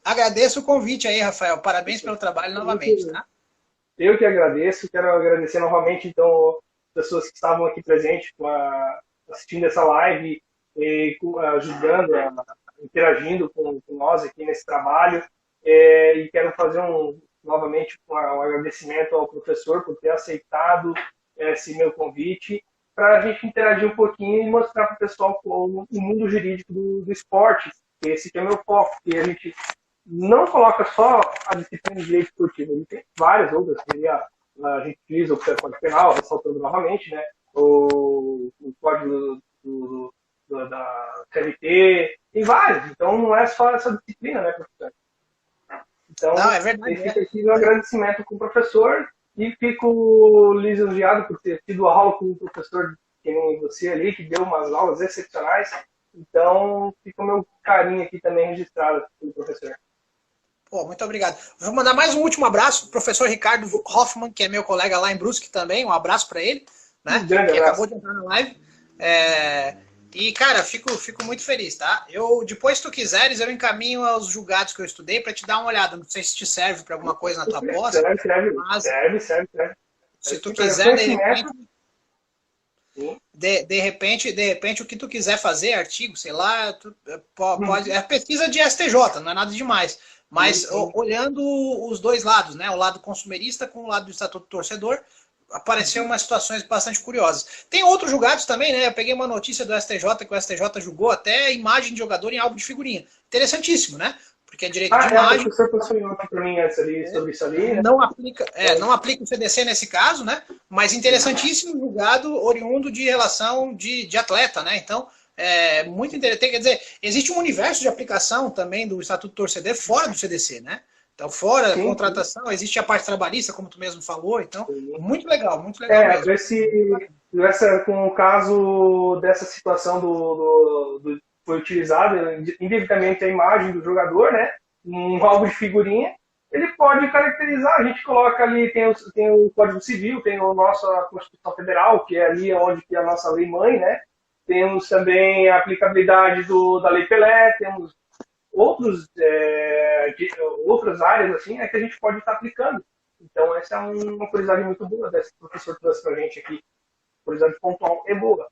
agradeço o convite aí, Rafael. Parabéns pelo trabalho novamente, tá? Eu que agradeço. Quero agradecer novamente, então, as pessoas que estavam aqui presentes, assistindo essa live, e ajudando, interagindo com nós aqui nesse trabalho. E quero fazer novamente um agradecimento ao professor por ter aceitado esse meu convite, para a gente interagir um pouquinho e mostrar para o pessoal o mundo jurídico do esporte. Esse que é o meu foco, que a gente não coloca só a disciplina de direito esportivo, ele tem várias outras, a gente utiliza o Código Penal, ressaltando novamente, né, o Código da CLT, tem vários, então não é só essa disciplina, né, professor? Então, não, é verdade, fica aqui um agradecimento com o professor. E fico lisonjeado por ter tido aula com um professor que nem você ali, que deu umas aulas excepcionais. Então, fica o meu carinho aqui também registrado pelo professor. Pô, muito obrigado. Vou mandar mais um último abraço, professor Ricardo Hoffman, que é meu colega lá em Brusque também. Um abraço para ele, né? Que acabou de entrar na live. E, cara, fico muito feliz, tá? Depois, se tu quiseres, eu encaminho aos julgados que eu estudei para te dar uma olhada. Não sei se te serve para alguma coisa na tua pós, mas Serve. se tu quiser, de repente, o que tu quiser fazer, artigo, sei lá, pode. É pesquisa de STJ, não é nada demais. Mas olhando os dois lados, né? O lado consumerista com o lado do Estatuto do Torcedor, apareceu umas situações bastante curiosas. Tem outros julgados também, né? Eu peguei uma notícia do STJ, que o STJ julgou até imagem de jogador em álbum de figurinha. Interessantíssimo, né? Porque é direito de imagem. O professor passou em ontem para mim sobre isso ali. Né? Não aplica o CDC nesse caso, né? Mas interessantíssimo julgado oriundo de relação de atleta, né? Então, é muito interessante. Quer dizer, existe um universo de aplicação também do Estatuto do Torcedor fora do CDC, né? Então, fora contratação, existe a parte trabalhista, como tu mesmo falou. Então, muito legal mesmo. Com o caso dessa situação foi utilizado indevidamente a imagem do jogador, né? Um álbum de figurinha, ele pode caracterizar. A gente coloca ali, tem o Código Civil, tem a nossa Constituição Federal, que é ali onde que é a nossa lei mãe, né? Temos também a aplicabilidade da Lei Pelé, temos outras áreas assim, que a gente pode estar aplicando. Então, essa é uma curiosidade muito boa desse professor trouxe para a gente aqui. Curiosidade pontual é boa.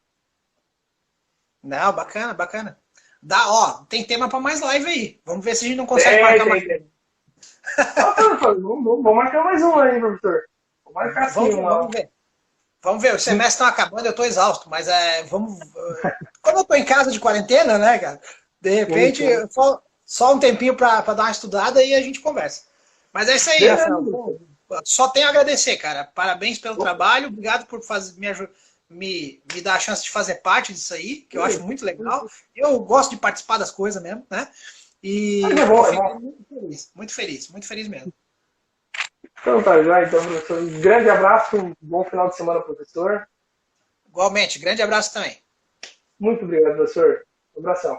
Não, bacana. Tem tema para mais live aí. Vamos ver se a gente não consegue marcar mais. Vamos marcar mais um aí, professor. Vamos marcar Vamos ver. O semestre está acabando, eu estou exausto, mas vamos. Como eu estou em casa de quarentena, né, cara? De repente, só um tempinho para dar uma estudada e a gente conversa. Mas é isso aí, Rafael. Só tenho a agradecer, cara. Parabéns pelo trabalho. Obrigado por me dar a chance de fazer parte disso aí, que eu acho muito legal. Eu gosto de participar das coisas mesmo, né? E muito feliz mesmo. Então tá, já. Então, professor, um grande abraço, um bom final de semana, professor. Igualmente, grande abraço também. Muito obrigado, professor. Um abração.